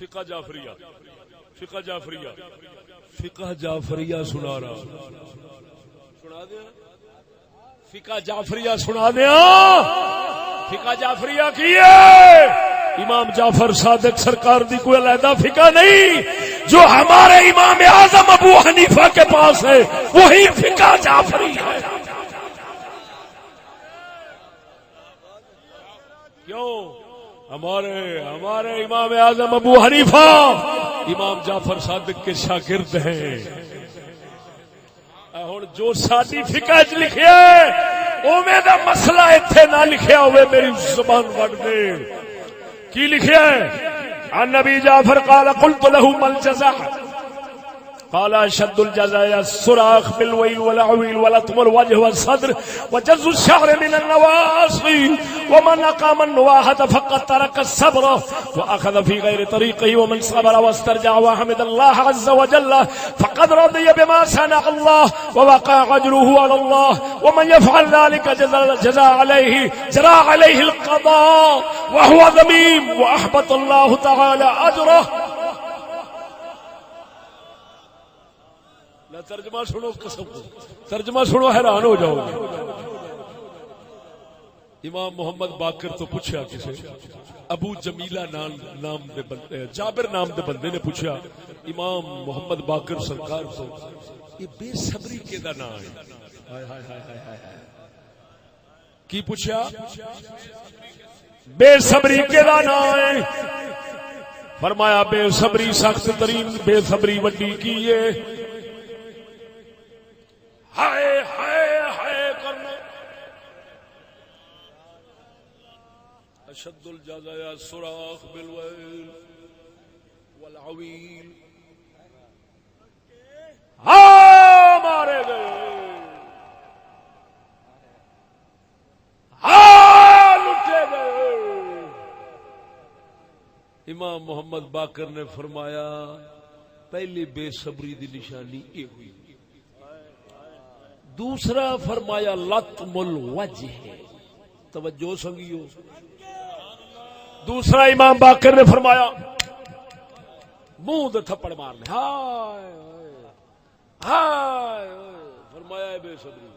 فقہ جعفریہ فقہ جعفریہ فقہ جعفریہ سنا رہا سنا دیا فقہ جعفریہ سنا دیا فقہ جعفریہ کی ہے امام جعفر صادق سرکار دی کوئی علیحدہ فقہ نہیں جو ہمارے امام اعظم ابو حنیفہ کے پاس ہے وہی فقہ جعفری ہے. کیوں ہمارے امام اعظم ابو حنیفہ امام جعفر صادق کے شاگرد ہیں. ہن جو ساری فقہ چ لکھیا اوویں دا مسئلہ ایتھے نہ لکھیا ہوئے میری زبان وڈ دے کی لکھیا ہے عن نبی جعفر قال قلت له ما الجزاء قال اشد الجزاء الصراخ بالويل والعويل ولطم الوجه والصدر وجز الشعر من النواصي ومن اقام النواحة فقد ترك الصبر واخذ في غير طريقه ومن صبر واسترجع وحمد الله عز وجل فقد رضي بما صنع الله ووقع اجره على الله ومن يفعل ذلك جرى عليه القضاء وهو ذميم واحبط الله تعالى اجره. ترجمہ سنو قسم ترجمہ سنو حیران ہو جاؤ گے. امام محمد باقر تو پوچھا کسے ابو جمیلہ نام دے بندے جابر نام دے بندے نے پوچھا امام محمد باقر سرکار تو یہ بے صبری کے دا نام ہے کی پوچھا بے صبری کے دا نام ہے. فرمایا بے صبری سخت ترین بے صبری وڈی کی ہے ہائے ہائے ہائے کرنا. اشد الجزاء الصراخ بالويل والعويل ہاں مارے گئے ہاں لٹے گئے. امام محمد باقر نے فرمایا پہلی بے صبری دی نشانی یہ ہوئی. دوسرا فرمایا لطم الوجہ توجہ سنگیو. دوسرا امام باقر نے فرمایا منہ دے تھپڑ مارنے ہائے ہائے فرمایا بے صبری.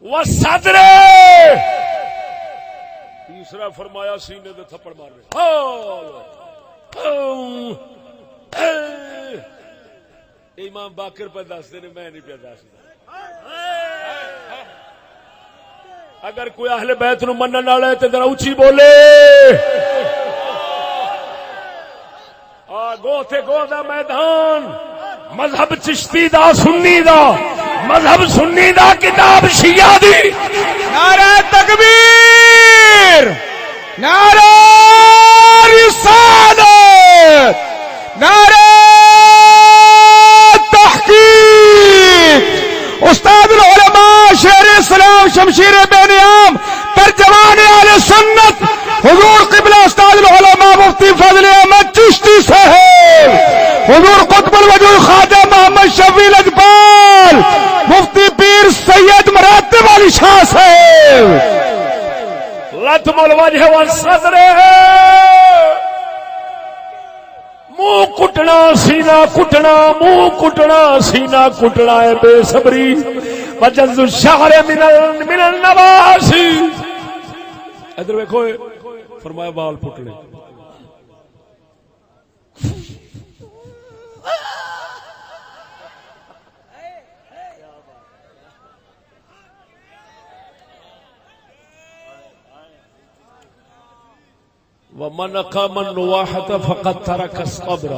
وصدر تیسرا فرمایا سینے دے تھپڑ مارنے امام باقر پہ دستے نے میں نہیں پہ دستا. اگر کوئی اہل بیت نو منن والا ہے تے ذرا اونچی بولے. گو تے گو دا میدان مذہب چشتی دا سنی دا مذہب سنی دا کتاب شیعہ دی. نعرہ تکبیر نعرہ رسالت نعرہ استاد العلماء شیر اسلام شمشیر بے نیام ترجمان اہل سنت حضور قبلہ استاد العلماء مفتی فضل احمد چشتی صاحب حضور قطب الوجود خواجہ محمد شفیع اجبال مفتی پیر سید مراتب علی شاہ صاحب. لطم الوجہ والصدر منہ کٹنا سینہ کٹنا منہ کٹنا سینہ کٹنا ہے بے صبری. وجز الشعر من النواسی ادھر دیکھو فرمایا بال پٹنے. ومن اقام النواحة فقد ترك الصبر.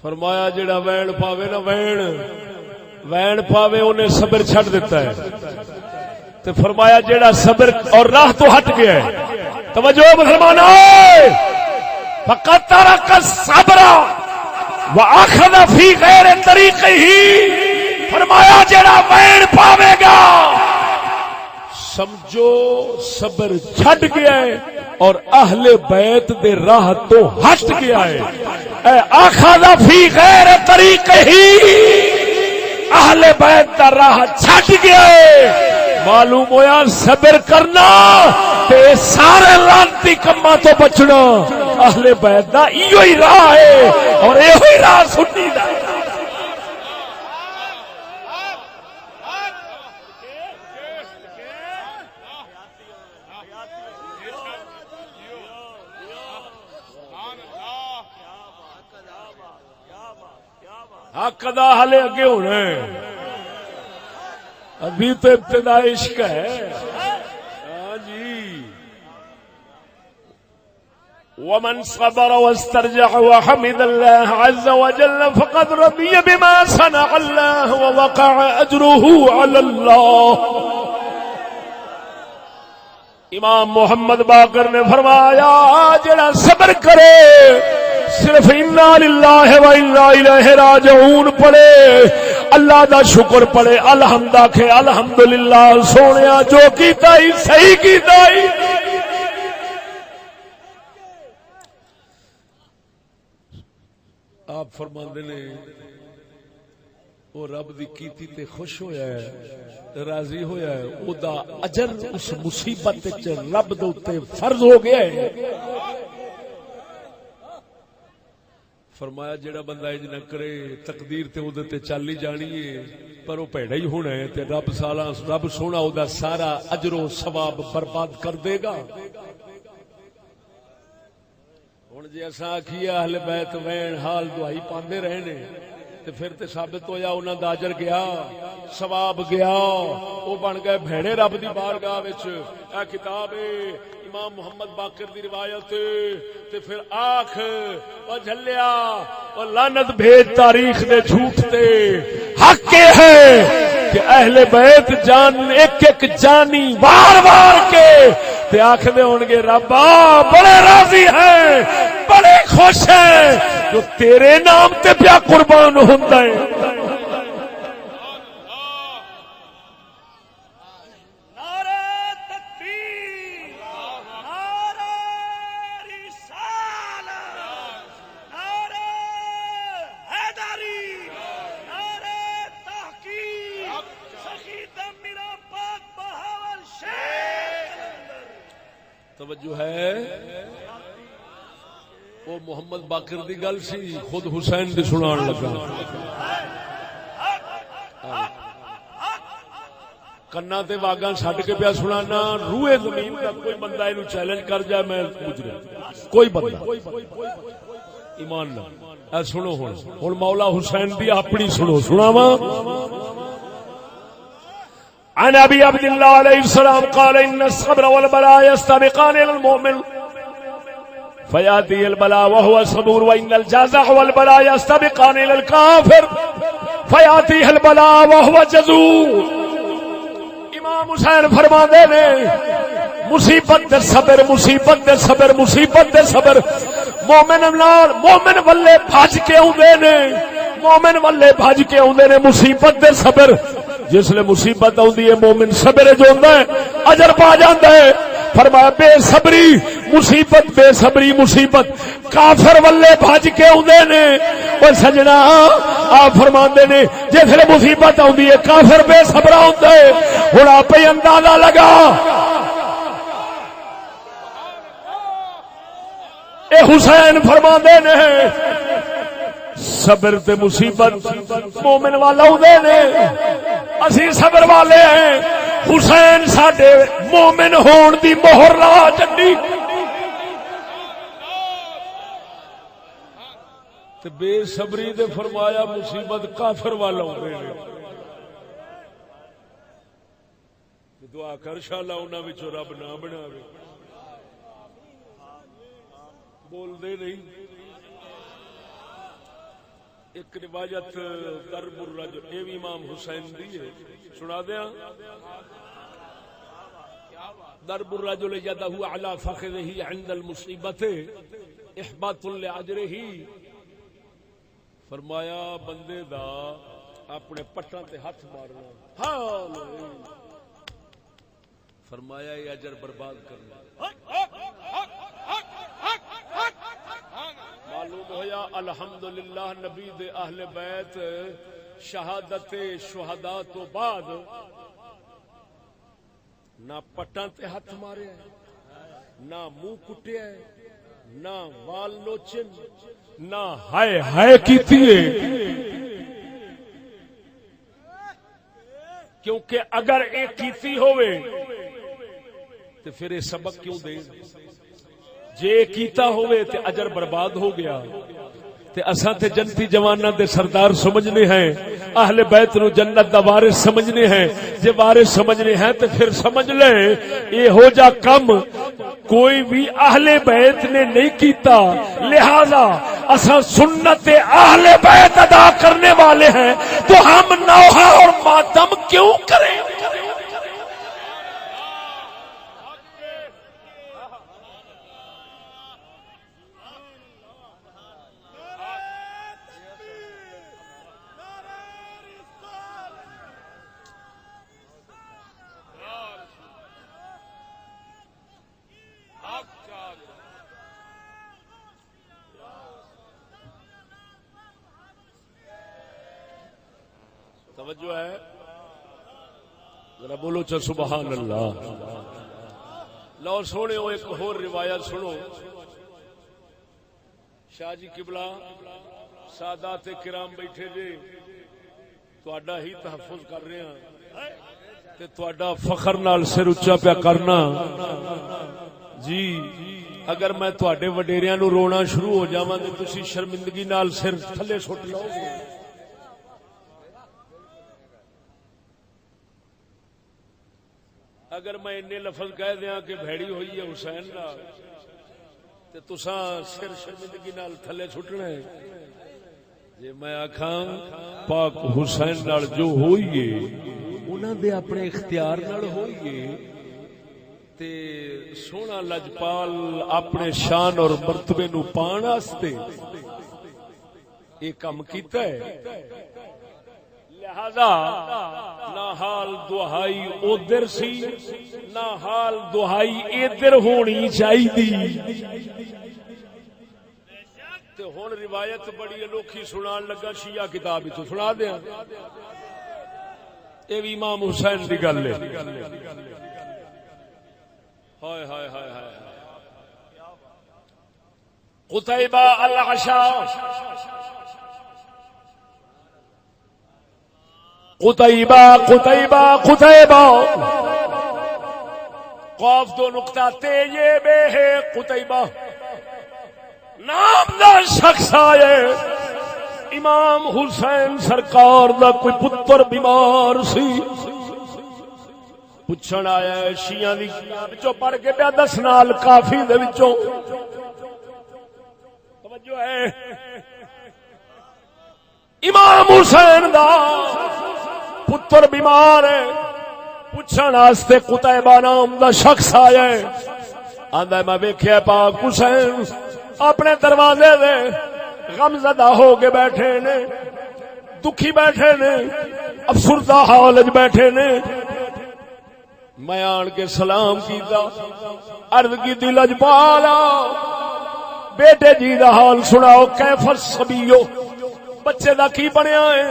فرمایا جڑا وین پاوے نا وین پاوے انہیں صبر چھڑ دیتا ہے. تو فرمایا جڑا صبر اور راہ تو ہٹ گیا ہے. توجہ مسلمانوں فقد ترك الصبر واخذ في غير طريقه. فرمایا جڑا وین پاوے گا سمجھو صبر چھٹ گیا ہے اور اہل بیت دے راہ تو ہٹ گیا ہے. اے اخذ فی غیر طریقہ ہی اہل بیت دا راہ چھٹ گیا ہے. معلوم ہویا صبر کرنا تے سارے لعنتی کماں تو بچنا اہل بیت دا ایو ہی راہ ہے اور ایو ہی راہ سنی دا حق دا حالے اگے ہونا ہے ابھی تو ابتدا عشق ہے ہاں جی ومن صبر واسترجع وحمد الله عز وجل فقد رضي بما صنع الله ووقع اجره على الله امام محمد باقر نے فرمایا جڑا صبر کرے صرف انا للہ و انا الیہ راجعون پڑھے اللہ دا شکر پڑھے الحمد آکھے الحمدللہ سونیا جو کیتا ہی صحیح کیتا ہی آپ فرماندے نے وہ رب دی کیتی تے خوش ہویا ہے راضی ہویا ہے او دا اجر اس مصیبت وچ رب دے اوتے فرض ہو گیا ہے فرمایا جڑا بندہ اج نہ کرے تقدیر تے اودے تے چل ہی جانی ہے پر وہ پیڑا ہی ہونا ہے تے رب سونا او دا سارا اجر و ثواب برباد کر دے گا ہن جے اساں آکھیے اہل بیت وین حال دعائی پاندے رہے نے تے پھر تے ثابت ہویا انہاں دا اجر گیا ثواب گیا او بن گئے بھیڑے رب دی بارگاہ وچ اے کتاب امام محمد باقر دی روایت تے پھر آنکھ او جھلیا او لعنت بھیج تاریخ دے جھوٹ تے حق ہے کہ اہل بیت جان ایک ایک جانی وار وار کے تے آنکھ دے ہونگے ربا بڑے راضی ہیں بڑے خوش ہیں جو تیرے نام تے پیا قربان ہوندا ہے توجہ ہے وہ محمد باقر دی گل سی خود حسین دی سنان لگا کنا تے واگاں چھڈ کے پیا سنانا روئے زمین دا کوئی بندہ اینو چیلنج کر جائے میں مجرم کوئی بندہ ایمان نہ اے سنو ہن مولا حسین دی اپنی سنو سناواں عن ابي عبد الله عليه السلام قال ان الصبر والبلاء يستبقان الى المؤمن فياتي البلاء وهو صبور وان الجزع والبلاء يستبقان الى الكافر فياتي البلاء وهو جزور امام حسین فرماندے نے مصیبت دے صبر مصیبت دے صبر مصیبت دے صبر مومن نال مومن والے بھج کے اوندے نے مومن والے بھج کے اوندے نے مصیبت دے صبر جس لئے مصیبت آؤندی ہے مومن صبر جو ہوندا ہے اجر پا جاندا ہے فرمایا بے صبری مصیبت بے صبری مصیبت کافر والے بھج کے اوندے نے او سجنا آپ فرماندے نے جس لئے مصیبت آؤندی ہے کافر بے صبر ہوندا ہے ہن آپ ہی اندازہ لگا اے حسین فرماندے نے صبر تے مصیبت مومن والا ہوندے نے اسی صبر والے ہیں حسین ساڈے مومن ہون دی مہر لا چڈی تے بے صبری دے فرمایا مصیبت کافر والا ہوندے نے دعا کر انشاءاللہ انہاں وچوں رب نہ بناوے بول دے نہیں ایک روایت ضرب الرجل اے بھی امام حسین دی ہے سنا دیا ضرب الرجل یدہ علی فخذہ عند المصیبت احباط لاجرہ فرمایا بندے دا اپنے پٹاں تے ہاتھ مارنا ہاں فرمایا یہ اجر برباد کرنا معلوم ہویا الحمدللہ نبی دے اہل بیت شہادت شہداء تو بعد نہ پٹاں تے ہاتھ مارے نہ منہ کٹیا نہ وال نوچن نہ ہائے ہائے کیتی ہے. کیونکہ اگر اے کیتی ہوئے تو پھر یہ سبق کیوں دے جے کیتا ہوئے تے اجر برباد ہو گیا. تے اساں تے جنتی جواناں دے سردار سمجھنے ہیں, اہل بیت نو جنت دا وارث سمجھنے ہیں. جے وارث سمجھنے ہیں تے پھر سمجھ لے اے ہو جا کم کوئی بھی اہل بیت نے نہیں کیتا, لہذا اساں سنت اہل بیت ادا کرنے والے ہیں تو ہم نوحہ اور ماتم کیوں کریں. توجہ ہے ذرا بولو چا سبحان اللہ. لو سونے ایک اور روایت سنو. شاہ جی قبلہ سادات کرام بیٹھے جے تہاڈا ہی تحفظ کر رہے ہیں تے تہاڈا فخر نال سر اچا پیا کرنا جی. اگر میں تہاڈے وڈیریاں نو رونا شروع ہو جاواں تے تسی شرمندگی نال سر تھلے سٹ لو گے. اگر میں اتنے لفظ کہہ دیاں کہ بھیڑی ہوئی ہے حسین نال تے تساں سر شرمندگی نال تھلے سٹنا ہے. جے میں آکھاں پاک حسین نال جو ہوئی ہے انہاں دے اپنے اختیار نال ہوئی ہے تے سونا لجپال اپنے شان اور مرتبے نو پان واسطے یہ کام کیتا ہے. لہذا نہ حال دہائی ادھر سی نہ حال دہائی ادھر ہونی چاہیے. ہن روایت بڑی انوکھی سنان لگا شیعہ کتاب تو سنا دیا. یہ بھی امام حسین دی گل ہے. ہائے ہائے ہائے ہائے. قتیبہ العشا قتیبہ قتیبہ قتیبہ قاف دو نقطہ تے یہ بے ہے قتیبہ نامدار شخص آئے. امام حسین سرکار دا کوئی پتر بیمار سی, پوچھن آیا شیعہ دی کتاب وچوں پڑھ کے پیا دس نال کافی دے وچوں. توجہ ہے امام حسین دا پتر بیمار ہے, پوچھن واسطے قتیبہ نام دا شخص آیا ہے. آندا میں ویکھیا پاک حسین اپنے دروازے دے غمزدہ ہو کے بیٹھے نے, دکھی بیٹھے نے, افسردہ حال وچ بیٹھے نے. میں آن کے سلام کیتا, عرض کی لجپالا بیٹے جی دا حال سناؤ, کیف الصبیو بچے دا کی بنیا ہے.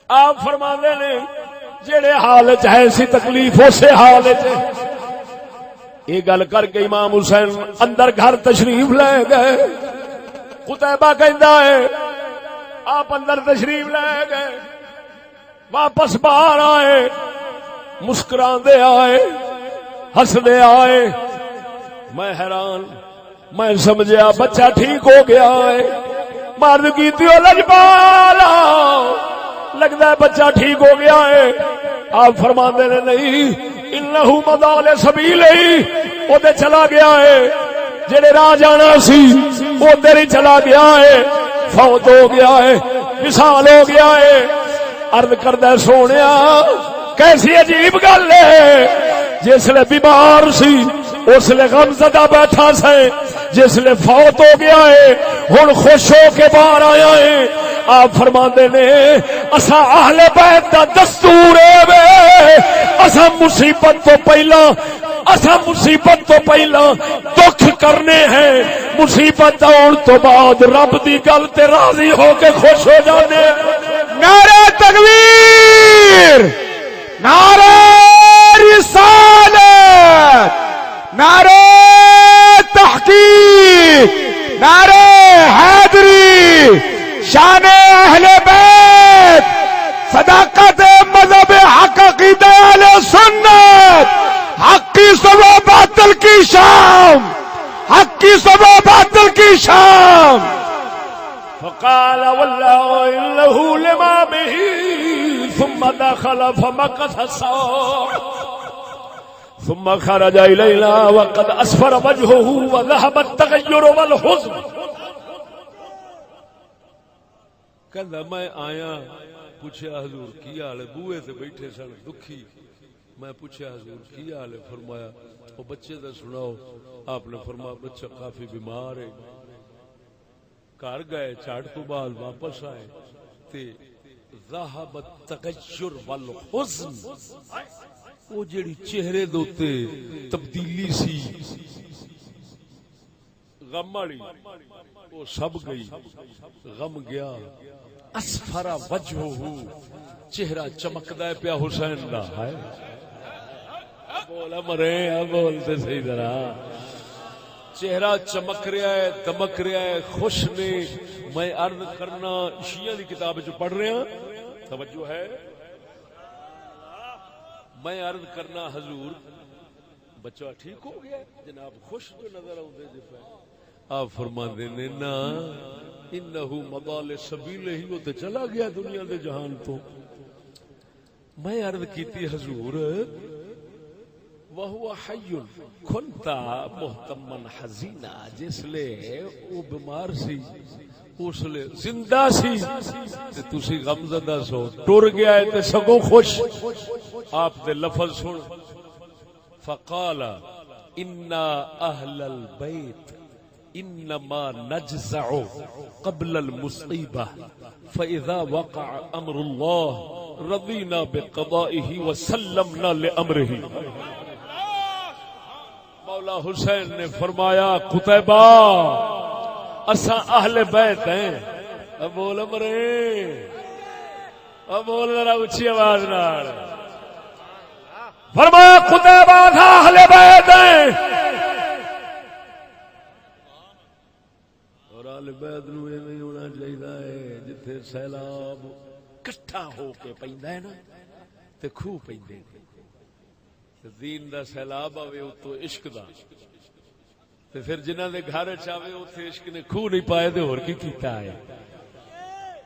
آپ فرماندے نے جڑے حال وچ ہے سی تکلیف اسی حال وچ. یہ گل کر کے امام حسین اندر گھر تشریف لے گئے. قتیبہ کہندا ہے آپ اندر تشریف لے گئے, واپس باہر آئے, مسکراندے آئے, ہسدے آئے. میں حیران, میں سمجھیا بچہ ٹھیک ہو گیا ہے. مرد کیتی او لجپالا لگتا ہے بچہ ٹھیک ہو گیا ہے. آپ فرماندے نے نہیں, انہو مدال سبیل ہی ادھر چلا گیا ہے, جڑے راہ جانا سی ادھر ہی چلا گیا ہے, فوت ہو گیا ہے, وصال ہو گیا ہے. عرض کردہ سونیا کیسی عجیب گل ہے, جس لئے بیمار سی اس لئے غمزدہ بیٹھا سے, جس لئے فوت ہو گیا ہے ہن خوش ہو کے باہر آیا ہے. آپ فرماندے نے اسا اہل بیت دا دستور ہے, اسا مصیبت تو پہلا دکھ کرنے ہیں, مصیبت آن تو بعد رب دی گل تے راضی ہو کے خوش ہو جانے. نعرہ تکبیر, نعرہ دخل فمكث ساعة ثم خرج إلينا وقد أسفر وجهه وذهب التغير والحزن. کہندا میں آیا پوچھا حضور کی حال ہے, بوئے تے بیٹھے سن دکھی. میں پوچھا حضور کی حال ہے, فرمایا او بچے دا سناؤ. آپ نے فرمایا بچہ کافی بیمار ہے. گھر گئے, چاٹ تو بعد واپس آئے تے ذهب التغیر والحزن, وہ جڑی چہرے دوتے تبدیلی سی غم والی وہ سب گئی, غم گیا. اسفر وجہہ, چہرہ چمکدا ہے پیا حسین دا. بولا مرے بولتے صحیح طرح, چہرہ چمک رہا ہے, دمک رہا ہے, خوش نے. میں عرض کرنا شیعہ دی کتاب جو پڑھ رہے ہیں, توجہ ہے, میں عرض کرنا حضور بچہ ٹھیک ہو گیا جناب, خوش جو نظر آؤندے جے پے. آپ فرماندے نے نا انہو مضال سبیل ہی, وہ تے چلا گیا دنیا دے جہان تو. میں عرض کیتی حضور وہو حی کنتا محتمن حزینا, جس لے وہ بیمار سی اس لے زندہ سی تے تسی غم زدہ سو. ٹر گیا ہے تے سگو خوش. آپ دے لفظ سن, فقال انا اہل البیت انما نجزع قبل المصیبہ فاذا وقع امر اللہ رضینا بقضائہ وسلمنا لامرہ. مولا حسین نے فرمایا قتیبہ اساں اہل بیت ہیں. اب بول مرے, اب بول ذرا اچھی آواز نال. فرمایا قتیبہ تھا اہل بیت ہیں, اور اہل بیت نو یہ نہیں ہونا چاہیے جتھے سیلاب کٹھا ہو کے پیندا ہے نا تے خوہ پیندے. دین دا سیلاب آوے اتو عشق دا, تے پھر جنہاں دے گھر چاوے اتنے عشق نے خوہ نہیں پائے تے اور کی کیتا ہے.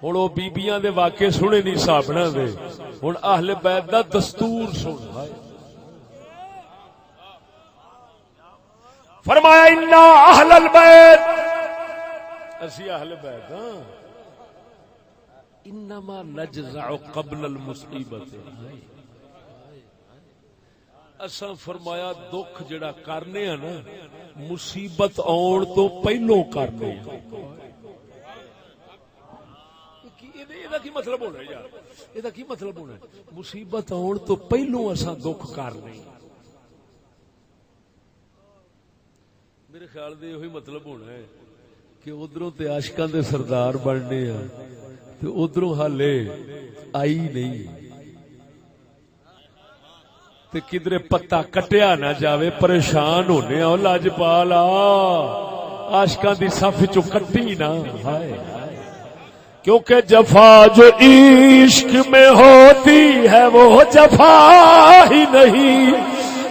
ہن او بیبییاں دے واقعے سنے نہیں صاحبنا دے, ہن اہل بیت دا دستور سن. فرمایا انا اہل البیت, اسی اہل بیت ہاں, انما نجزع قبل المصیبت. اساں فرمایا دکھ جڑا کرنے ہیں نا مصیبت آن تو پہلو کرنے. یہ کی مطلب ہونا ہے یار, یہ کی مطلب ہونا ہے؟ مصیبت آن تو پہلو اساں دکھ کرنے. میرے خیال دے یہی مطلب ہونا ہے کہ ادھروں تے عاشقاں دے سردار بننے ہیں تے ادھروں حالے آئی نہیں, تے کدھر پتا کٹیا نہ جاوے پریشان ہونے. او لاجپالا عاشقاں دی صف چوں کٹی نہ. ہائے کیونکہ جفا جو عشق میں ہوتی ہے وہ جفا ہی نہیں,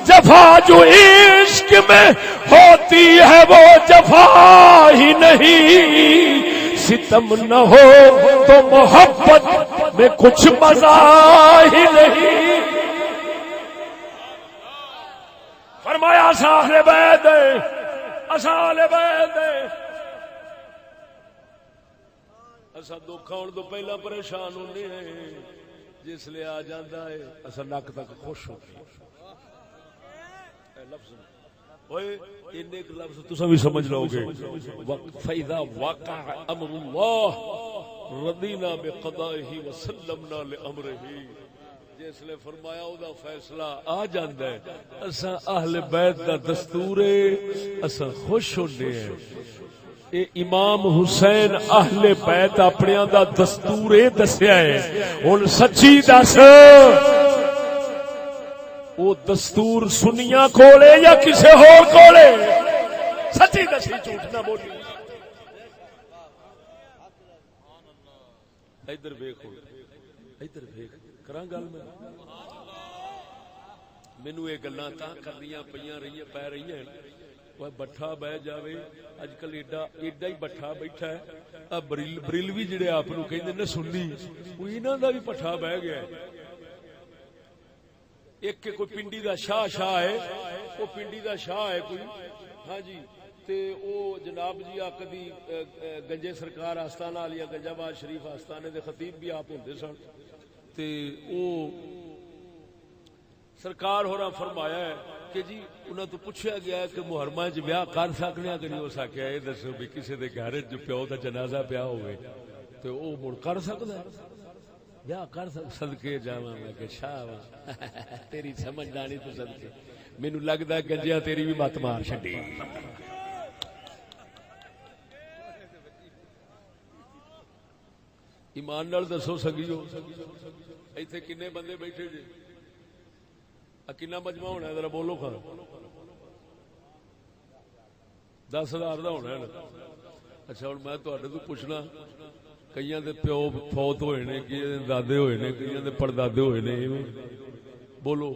جفا جو عشق میں ہوتی ہے وہ جفا ہی نہیں. ستم نہ ہو تو محبت میں کچھ مزہ ہی نہیں. فرمایا اساں اہل بیت ہیں, اساں اہل بیت ہیں. اساں دکھ آن تو پہلا پریشان ہونے ہیں, جس لے آ جاندہ ہے اساں نک تک خوش ہوتے ہیں. لفظ اوئے ان ایک لفظ تساں بھی سمجھ لو گے, فاذا وقع امر اللہ رضینا بقضائہ وسلمنا لامرہ. جس لے فرمایا او دا فیصلہ آ جاندا ہے, اساں اہل بیت دا دستور ہے, اساں خوش ہوندے ہیں. اے امام حسین اہل بیت اپنیاں دا دستور اے دسیا ہے. ہن سچی دس او دستور سنیاں کولے یا کسے ہور کولے؟ سچی دسی, جھوٹ نہ بولی. ادھر ویکھو, ادھر ویکھ کراں گل. میں مینوں یہ گلاں تاں کرنیاں پیاں رہی پی رہی ہیں. وہ بٹھا بہ جاوے اج کل ایڈا ہی بٹھا بیٹھا ہے. بریلوی جڑے آپ کہندے نے سنی, وہ انہاں دا بھی پٹھا بہ گیا ہے. ایک کوئی پنڈی دا شاہ ہے، وہ پنڈی دا شاہ ہے کوئی، ہاں جی، تے او جناب جی کدی گنجے سرکار آستانہ علیہ گنجا باد شریف آستانے دے خطیب بھی آپ ہوندے سن، تے او سرکار ہوراں فرمایا ہے کہ جی انہاں تو پوچھا گیا ہے کہ محرمہ وچ بیاہ کر سکنے کہ نہیں ہو سکیا، یہ دسو بھی کسی دے گھر جو پیو دا جنازہ پیا ہوئے تے او مڑ کر سکدا ہے بیاہ کر صدقے جاواں میں کہ شاہ تیری سمجھ دانی تو صدقے مینوں لگدا ہے گنجیا تیری بھی مت مار چھڈی۔ ایمان نال دسو سنگیو ایتھے کنے بندے بیٹھے جے، کنا مجمع ہونا ہے ذرا بولو کھا 10,000 دا ہونا ہے نا۔ اچھا ہوں میں تواڈے تو پوچھنا کئیاں دے پیو فوت ہوئے نے، کئیاں دے دادے ہوئے نے، کئیاں دے پردادے ہوئے نے، بولو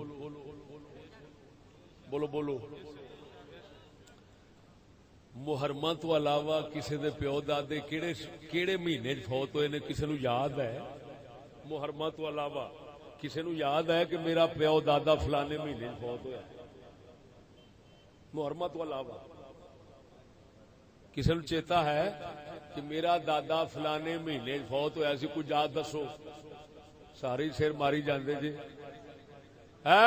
بولو بولو۔ محرمہ تو علاوہ کسی دے پیو دادے کیڑے مہینے فوت ہوئے نے کسی نو یاد ہے؟ محرمہ تو علاوہ کسی نو یاد ہے کہ میرا پیو دادا فلانے مہینے فوت ہوا؟ محرمہ تو علاوہ کسی نو چیتا ہے کہ میرا دادا فلانے مہینے فوت ہوا سی؟ کوئی یاد دسو، سارے سر ماری جاندے جی ہے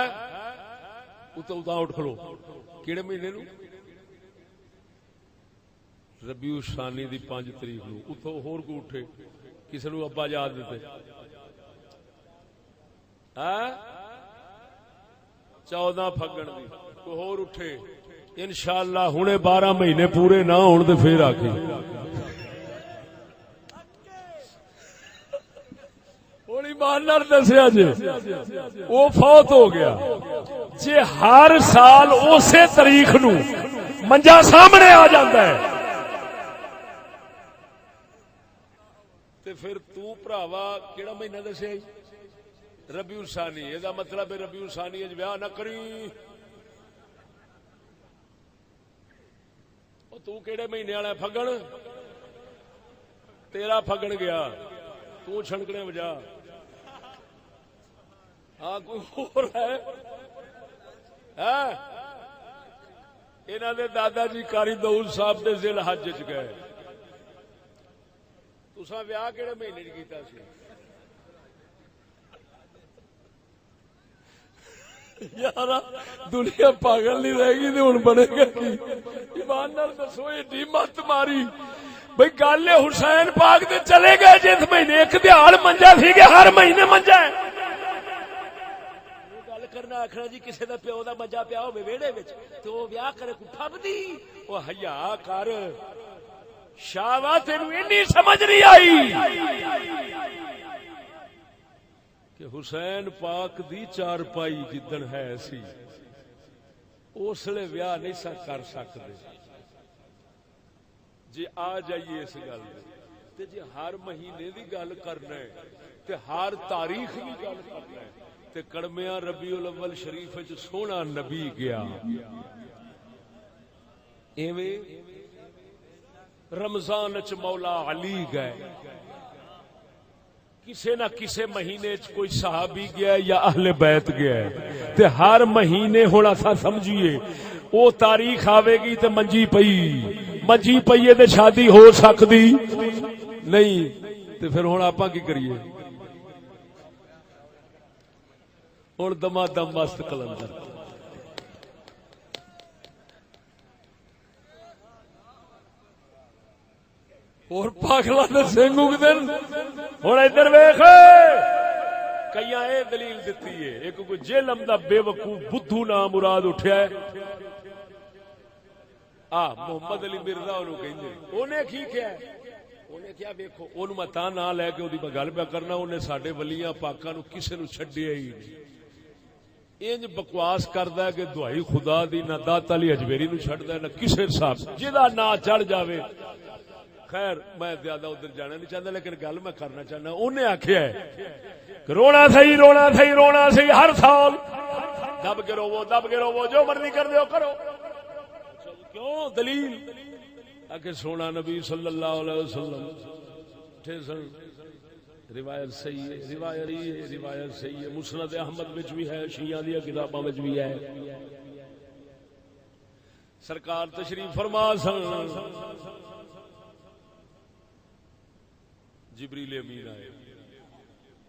اتنا اٹھ کھلو۔ کیڑے مہینے نو؟ ربیع الثانی دی 5 تاریخ نو۔ اتو ہور کو اٹھے کسی نو ابا یاد دیتے؟ 14 پھگن دی کوئی ہور اٹھے؟ انشاءاللہ ہنے 12 مہینے پورے نہ ہون تے پھر آکے ہن ایمان نال دسیا جی وہ فوت ہو گیا جی ہر سال اسی تاریخ نو منجا سامنے آ جاتا ہے تے پھر تو بھراوا کیڑا مہینہ دسیا ربیع الثانی؟ یہ مطلب ہے ربیع الثانی وچ بیاہ نہ کری۔ تو کیڑے مہینے والا پھگن؟ تیرا پھگن گیا تو چھڑکنے وجا۔ ہاں کوئی اور ہے؟ انہاں دے دادا جی قاری داؤد صاحب دے ذل حج وچ گئے، تساں ویاہ کیڑے مہینے وچ کیتا سی؟ یار دنیا پاگل نہیں رہے گی تو ہن بنے گا کی؟ ایمان نال دسو ایڈی مت ماری بھئی گل حسین پاک تے چلے گئے جس مہینے ایک دیہاڑ منجا سی کہ ہر مہینے منجا ہے۔ گل کرنا آکھنا جی کسے دا پیو دا منجا پیا ہوے ویڑے وچ تے او ویاہ کرے کو پھبدی؟ او حیا کر شاوا، تینوں اینی سمجھ نہیں آئی کہ حسین پاک دی چارپائی جدن ہے سی اس لیے ویاہ نہیں سا کر سکتے۔ جی آ جائیے اس گل تے جی ہر مہینے دی گل کرنا ہے تے ہر تاریخ دی گل کرنا ہے تے کڑمیاں ربیع الاول شریف وچ سونا نبی گیا، ایویں رمضان وچ مولا علی گئے، کسے نہ کسے مہینے چ کوئی صحابی گیا یا اہل بیت گیا ہے تے ہر مہینے ہونا سا سمجھیے او تاریخ آوے گی تے منجی پئی تے شادی ہو سکتی نہیں تے پھر ہن آپاں کی کریے؟ ہن دما دم مست کلندر اور پاگلاں دے سنگ اگدن۔ ہن ادھر ویکھ کئیاں اے دلیل دتی ہے، ایک کوئی جہلم دا بے وقوف بدھو نام مراد اٹھیا ہے محمد علی مرزا اونوں کہندے، اونے کی کیا ہے؟ اونے کیا ویکھو اونوں میں تاں نہ لے کے اودی میں گل پیا کرنا، اونے ساڈے ولیاں پاکاں نو کسے نو چھڈیا ہی نہیں، انج بکواس کردا ہے کہ دعائی خدا دی نہ داتا علی اجمیری نو چھڈدا ہے نہ کسے صاحب جدا نا چڑھ جاوے۔ خیر میں زیادہ ادھر جانا نہیں چاہتا لیکن گل میں کرنا چاہنا، انہیں آخیا ہے رونا سی رونا سی رونا سی ہر سال دب کے رو جو مرضی کر دو کرو، کیوں؟ دلیل کہ سونا نبی صلی اللہ علیہ وسلم روایت صحیح ہے، روایت صحیح ہے، مسند احمد وچ بھی ہے، شیعہ دی کتاباں وچ بھی ہے۔ سرکار تشریف فرما سن، جبریل امین آئے،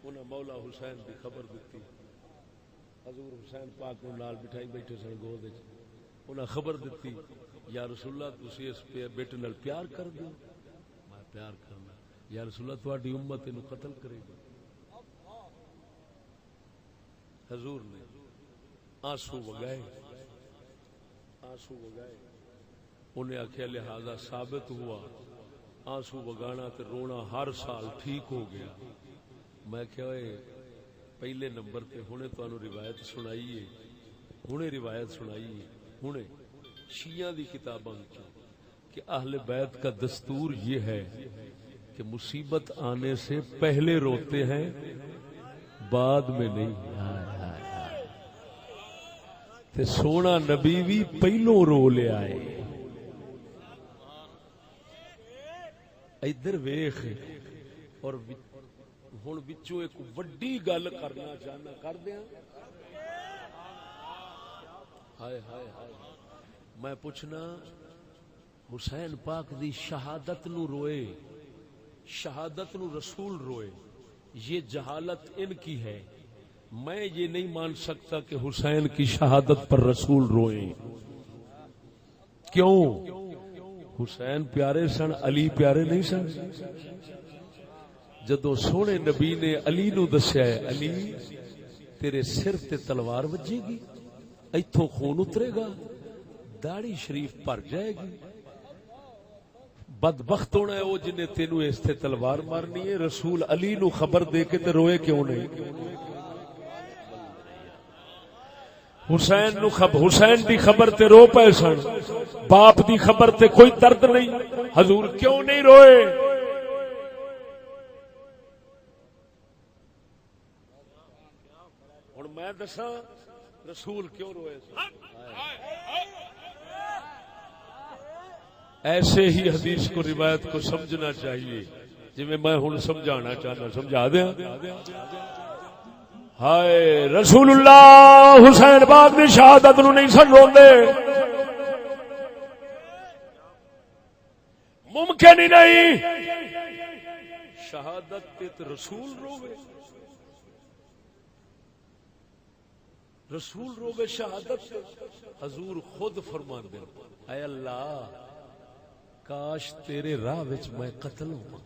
انہاں مولا حسین دی خبر دیتی، حضور حسین پاک نو نال بٹھائی بیٹھے سن گود وچ، انہاں خبر دیتی یا رسول اللہ تسی اس بیٹے نال پیار کر دو، میں پیار کرنا، یا رسول اللہ تہاڈی امت اینو قتل کرے گی۔ حضور نے آنسو وگائے، انہیں آخیا لہذا ثابت ہوا آنسو وگانا تے رونا ہر سال ٹھیک ہو گیا۔ میں کہا پہلے نمبر تے ہنے تانوں روایت سنائیے، ہنے شیعہ دی کتاباں کہ اہل بیت کا دستور یہ ہے کہ مصیبت آنے سے پہلے روتے ہیں، بعد میں نہیں۔ تے سونا نبی بھی پہلو رو لے آئے۔ ادھر ویخ، اور ہن وچوں ایک وڈی گل کرنا چاہنا، کر دیاں۔ ہائے ہائے ہائے، میں پوچھنا حسین پاک دی شہادت نو روئے، شہادت نو رسول روئے، یہ جہالت ان کی ہے۔ میں یہ نہیں مان سکتا کہ حسین کی شہادت پر رسول روئیں۔ کیوں؟ حسین پیارے سن، علی پیارے نہیں سن۔ جدو سونے نبی نے علی نو دسیا ہے علی تیرے سر تے تلوار وجے گی، ایتھوں خون اترے گا، داڑھی شریف پر جائے گی، بدبخت ہونا ہے وہ جنہیں تینوں اس تے تلوار مارنی ہے۔ رسول علی نو خبر دے کے تے روئے کیوں نہیں؟ حسین دی خبر تے رو پے سن، باپ دی خبر تے کوئی درد نہیں، حضور کیوں نہیں روئے؟ ہن میں دساں رسول کیوں روئے سن۔ ایسے ہی حدیث کو روایت کو سمجھنا چاہیے جی میں ہن سمجھانا چاہنا، سمجھا دیا۔ ہائے رسول اللہ حسین باغ کی شہادت نو نہیں سن روندے، ممکن ہی نہیں۔ شہادت تے رسول روے، رسول روے شہادت تے۔ حضور خود فرماندے اے اللہ کاش تیرے راہ وچ میں قتل ہوں،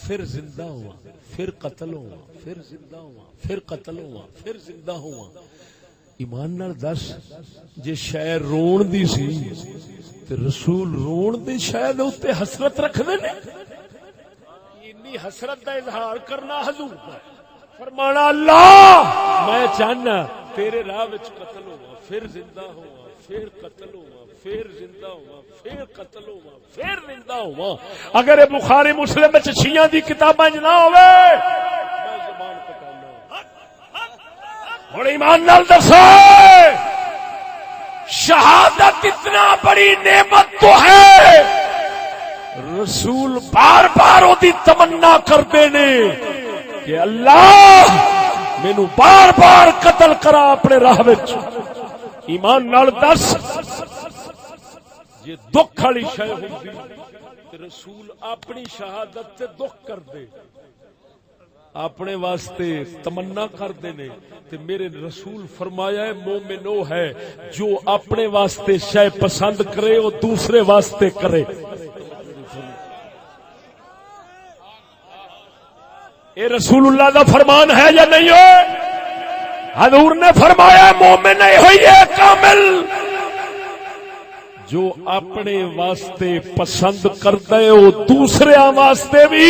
پھر زندہ ہوا، پھر قتل ہوا، پھر زندہ ہوا، پھر قتل ہوا، پھر زندہ ہوا۔ ایمان نال دس جے شاعر رون دی سی تے رسول رون دی شاعر دے اوتے حسرت رکھدے نے۔ اتنی حسرت دا اظہار کرنا حضور دا، فرمانا اللہ میں چاہنا تیرے راہ وچ قتل ہوا، پھر زندہ ہوا، پھر قتل ہوا، پھر زندہ ہوا، پھر قتل ہوا، پھر زندہ ہوا۔ اگر بخاری مسلم وچ شیعہ دی کتاباں نہ ہوے میں زبان کٹانا۔ ہن ایمان نال دسو شہادت اتنا بڑی نعمت تو ہے، رسول بار بار او دی تمنا کردے نے کہ اللہ مینوں بار بار قتل کرا اپنے راہ وچ۔ ایمان نال دس جے دکھ والی شے ہوندی تے رسول اپنی شہادت تے دکھ کردے، اپنے واسطے تمنا کردے نے۔ تے میرے رسول فرمایا ہے مومن وہ ہے جو اپنے واسطے شے پسند کرے وہ دوسرے واسطے کرے۔ اے رسول اللہ دا فرمان ہے یا نہیں ہے؟ حضور نے فرمایا مومن نہیں ہوئی ہے کامل جو اپنے واسطے پسند کرتا ہے وہ دوسرے واسطے بھی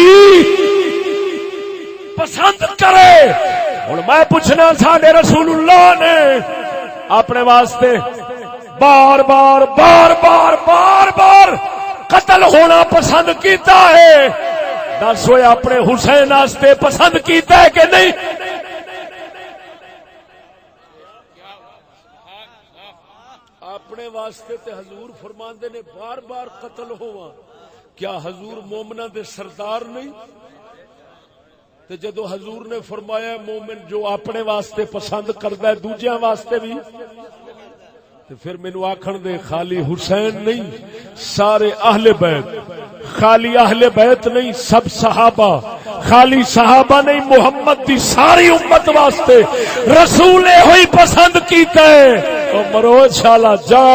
پسند کرے۔ اور میں پوچھنا ساڈے رسول اللہ نے اپنے واسطے بار بار بار بار بار بار قتل ہونا پسند کیتا ہے، دس ہوئے اپنے حسین واسطے پسند کیتا ہے کہ نہیں؟ اپنے واسطے تے حضور فرماندے نے بار بار قتل ہوا۔ کیا حضور مومنہ دے سردار نہیں؟ تے جدو حضور نے فرمایا مومن جو اپنے واسطے پسند کردا ہے دوجیاں واسطے بھی، تے پھر مینوں آکھن دے خالی حسین نہیں سارے اہل بیت، خالی اہل بیت نہیں سب صحابہ، خالی صحابہ نہیں محمد دی ساری امت واسطے رسول ہوئی پسند کیتا ہے۔ او مرو شالا جا،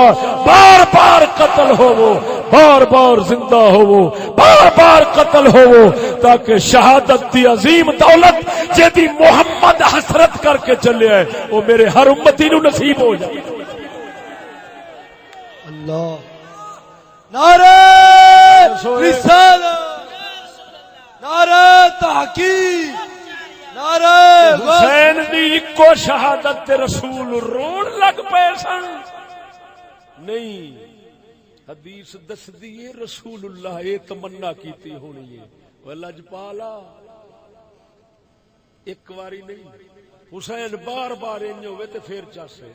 بار بار قتل ہوو، بار بار زندہ ہوو، بار بار قتل ہوو، تاکہ شہادت دی عظیم دولت جدی محمد حسرت کر کے چلے ہے وہ میرے ہر امتی نو نصیب ہو جائے۔ اللہ نعرہ رسالت، نعرہ تحقیق، نعرہ حسین دی اکو شہادت تے رسول رون لگ پے سن۔ نہیں، حدیث دس دیے رسول اللہ یہ تمنا کیتی ہونی ہے، وہ لجپالا ایک واری نہیں، حسین بار بار انج ہوئے تے پھر چاسے۔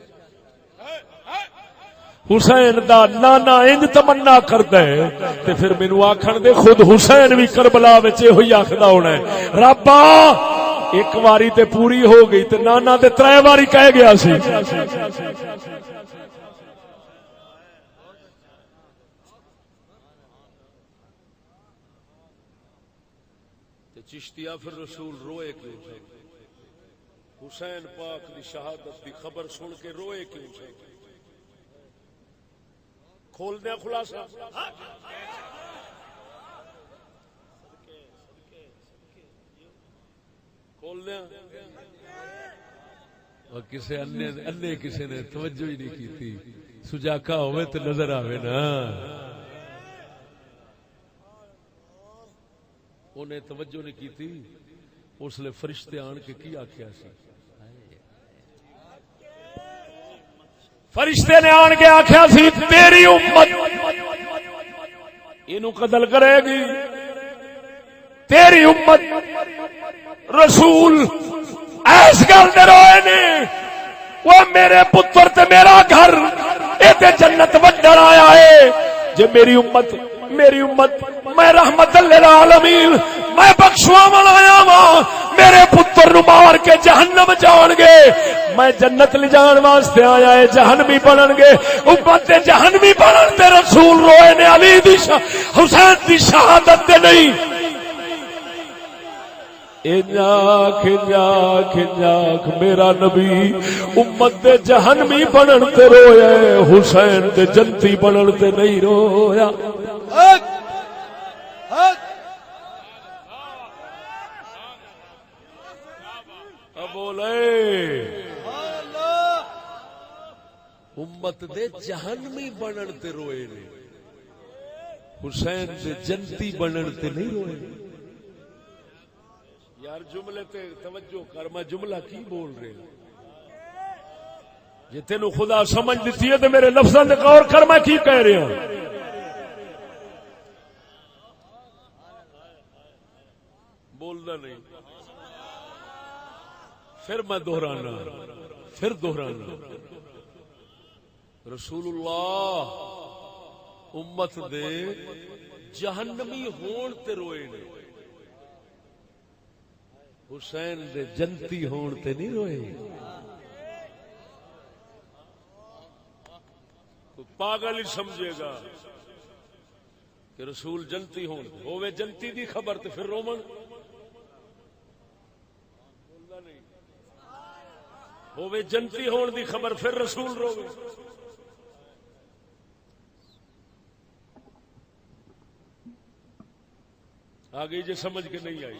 حسین دا نانا انج تمنا کردا ہے تے پھر مینوں آکھن دے خود حسین بھی کربلا وچ ہوئی آکھدا ہونا ہے ربا ایک واری تے پوری ہو گئی تے نانا تے 3 واری کہہ گیا سی۔ چشتیا پھر رسول روئے کیوں؟ حسین پاک دی شہادت دی خبر سن کے روئے کیوں؟ کھول دیا خلاصہ، کھول دیا۔ اور کسی انے کسی نے توجہ ہی نہیں کی تھی، سجاکا ہوئے تو نظر آوے نا، انہیں توجہ نہیں کی تھی۔ اس لئے فرشتے آن کے کی آکھیا سی، فرشتے نے آن کے آکھیا سی تیری امت اینو قتل کرے گی، تیری امت رسول ایس گل دے روئے نے وہ میرے پتر تے میرا گھر اے تے جنت وڈن آیا ہے۔ جے میری امت میں رحمت للعالمین میں بخشواں آیا وا، میرے پتر نو مار کے جہنم جان گے، میں جنت لے جان واسطے آیا ہے، جہنمی بنن گے، امت جہنمی بنن تے رسول روئے نے علی دی حسین دی شہادت تے نہیں۔ کھنجاک میرا نبی امت دے جہنمی بنن تے رویا، حسین دے جنتی بنن تے نہیں رویا۔ بولے امت دے جہنمی بنن تے روئے نے، حسین دے جنتی بنن تے نہیں روئے۔ یار جملے تے توجہ کر، میں جملہ کی بول رہے جی تینو خدا سمجھ دیتی ہے تو میرے لفظاں تے غور کر میں کی کہہ رہا ہوں۔ بولنا نہیں، پھر میں دہرانا، رسول اللہ امت دے جہنمی ہون تے روئے نے، حسین دے جنتی ہون تے نہیں روئے۔ تو پاگل ہی سمجھے گا کہ رسول جنتی ہون، ہوئے جنتی دی خبر تے پھر رومن، ہوئے جنتی ہون دی خبر پھر رسول روے۔ آگئی جو سمجھ کے نہیں آئی۔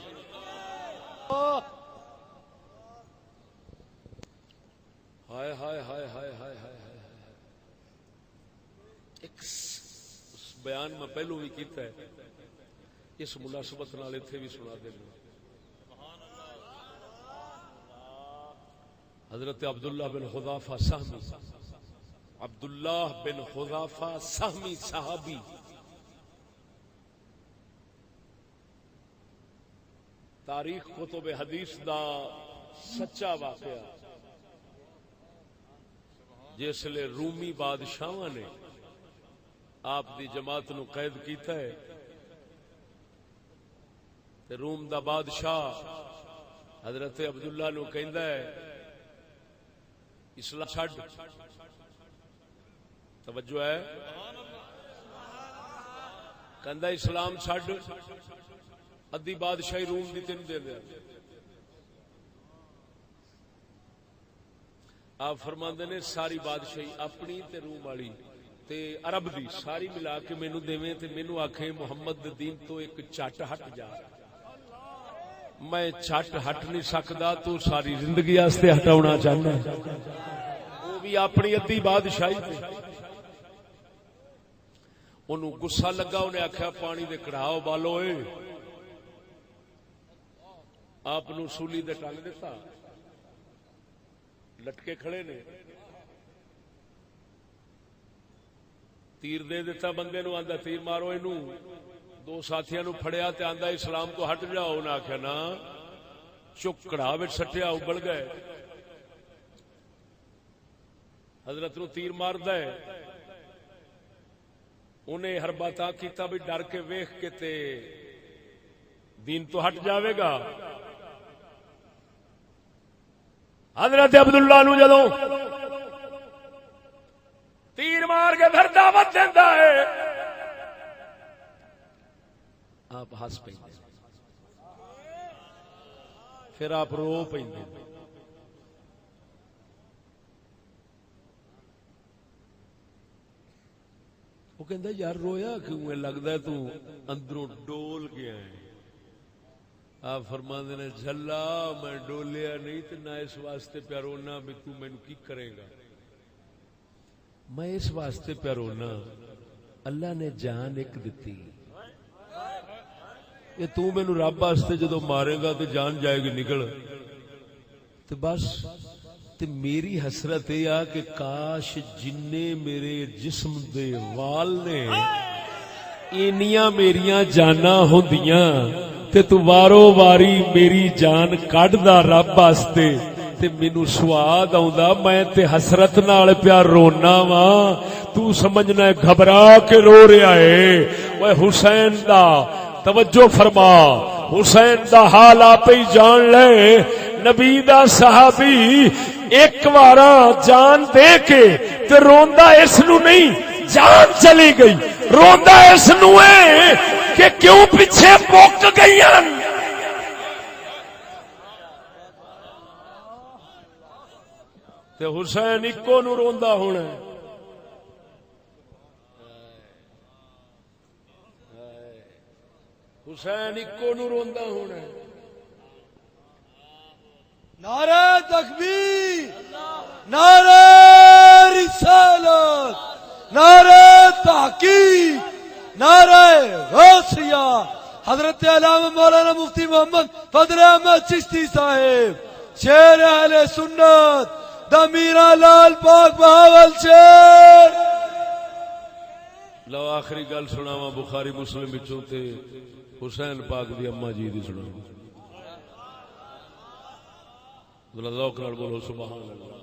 ہائے ہائے ہائے ہائے ہائے ہائے، ایک بیان میں پہلو بھی کیتا ہے، اس مناسبت نال ایتھے بھی سنا دینا۔ حضرت عبداللہ بن حذافہ سہمی، عبداللہ بن حذافہ سہمی صحابی، تاریخ کتب حدیث دا سچا واقعہ، جس لئے رومی بادشاہاں نے آپ دی جماعت نو قید کیتا ہے، تے روم دا بادشاہ حضرت عبداللہ نو کہندا ہے اسلام چھڈ، توجہ ہے، کہندا اسلام چھڈ، ادھی بادشاہی روم دی تین دے دے۔ آپ فرماندے نے ساری بادشاہی اپنی تے روم والی تے عرب دی ساری ملا کے مینوں دیویں تے مینوں آکھے محمد دے دین تو ایک چٹ ہٹ جا۔ میں چٹ ہٹ نہیں سکدا، تو ساری زندگی واسطے ہٹاونا چاہنا، وہ بھی اپنی ادھی بادشاہی تے۔ انہوں غصہ لگا، انہیں آخیا پانی دے کڑاہ ابالو، آپ سولی دے ٹنگ دیتا، لٹکے کھڑے نے، تیر دے دیتا بندے نو، آندا تیر مارو اینو، دو ساتھیاں نو پھڑیا تے آندا اسلام تو ہٹ جاؤ، انہیں آخیا نا، چک کڑاہ وچ سٹیا، ابل گئے۔ حضرت نو تیر ماردا ہے، انہیں ہر بات کیتا بھی ڈر کے ویکھ کے تے دین تو ہٹ جاوے گا۔ حضرت عبداللہ نو جدوں تیر مار کے پھر دعوت دیندا ہے، آپ ہس پہ، پھر آپ رو پہ۔ وہ کہندا یار رویا کیوں ہے، لگدا ہے تو اندروں ڈول گیا ہے۔ آپ فرماندے نے جھلا میں ڈولیا نہیں تے نہ اس واسطے پیا رونا بھی تو مینوں کی کرے گا، میں اس واسطے پیا رونا اللہ نے جان ایک دتی، یہ تو مینوں رب واسطے جدوں مارے گا تو جان جائے گی نکل، تے بس تے میری حسرت یہ آ کہ کاش جنے میرے جسم دے وال نے اینیاں میریاں جاناں ہوندیاں تے تو وارو واری میری جان کڈدا رب واسطے تے مینوں سواد آوندا، میں تے حسرت نال پیا رونا وا، تو سمجھنا گھبرا کے رو رہا ہے۔ اوے حسین دا توجہ فرما، حسین دا حال آپ ہی جان لے، نبی دا صحابی ایک وارا جان دے کے تے روندا اس نو نہیں جان چلی گئی، روندا اس نو ہے کہ کیوں پیچھے مک گئیاں۔ تے حسین اکو نو روندا ہونا، حسین اکو نو روندا ہونا۔ نعرہ تکبیر، نعرہ رسالت، نعرہ تحقیق، نعرہ غوثیہ، حضرت علامہ مولانا مفتی محمد فضل احمد چشتی صاحب، شیر اہل سنت، دا میرا لال پاک بہاول شیر۔ لو آخری گل سناواں بخاری مسلم وچوں تے حسین پاک دی اما جی دی سناواں، ذوق نال بولو سبحان اللہ۔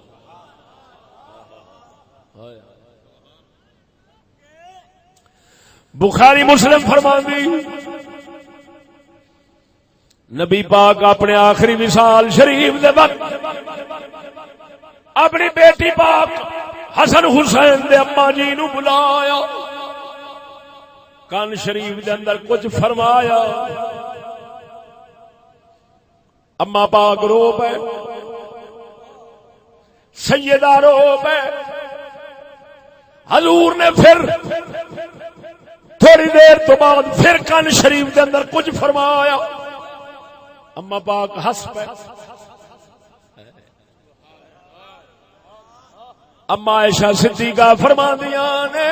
بخاری مسلم فرماندی نبی پاک اپنے آخری وصال شریف دے وقت اپنی بیٹی پاک حسن حسین دے اما جی نو بلایا، کان شریف دے اندر کچھ فرمایا، اما پاک رو پے، سیدہ رو پے۔ حضور نے پھر تھوڑی دیر تو بعد پھر کان شریف دے اندر کچھ فرمایا، اما پاک ہس پے۔ اما عائشہ صدیقہ فرماندیاں نے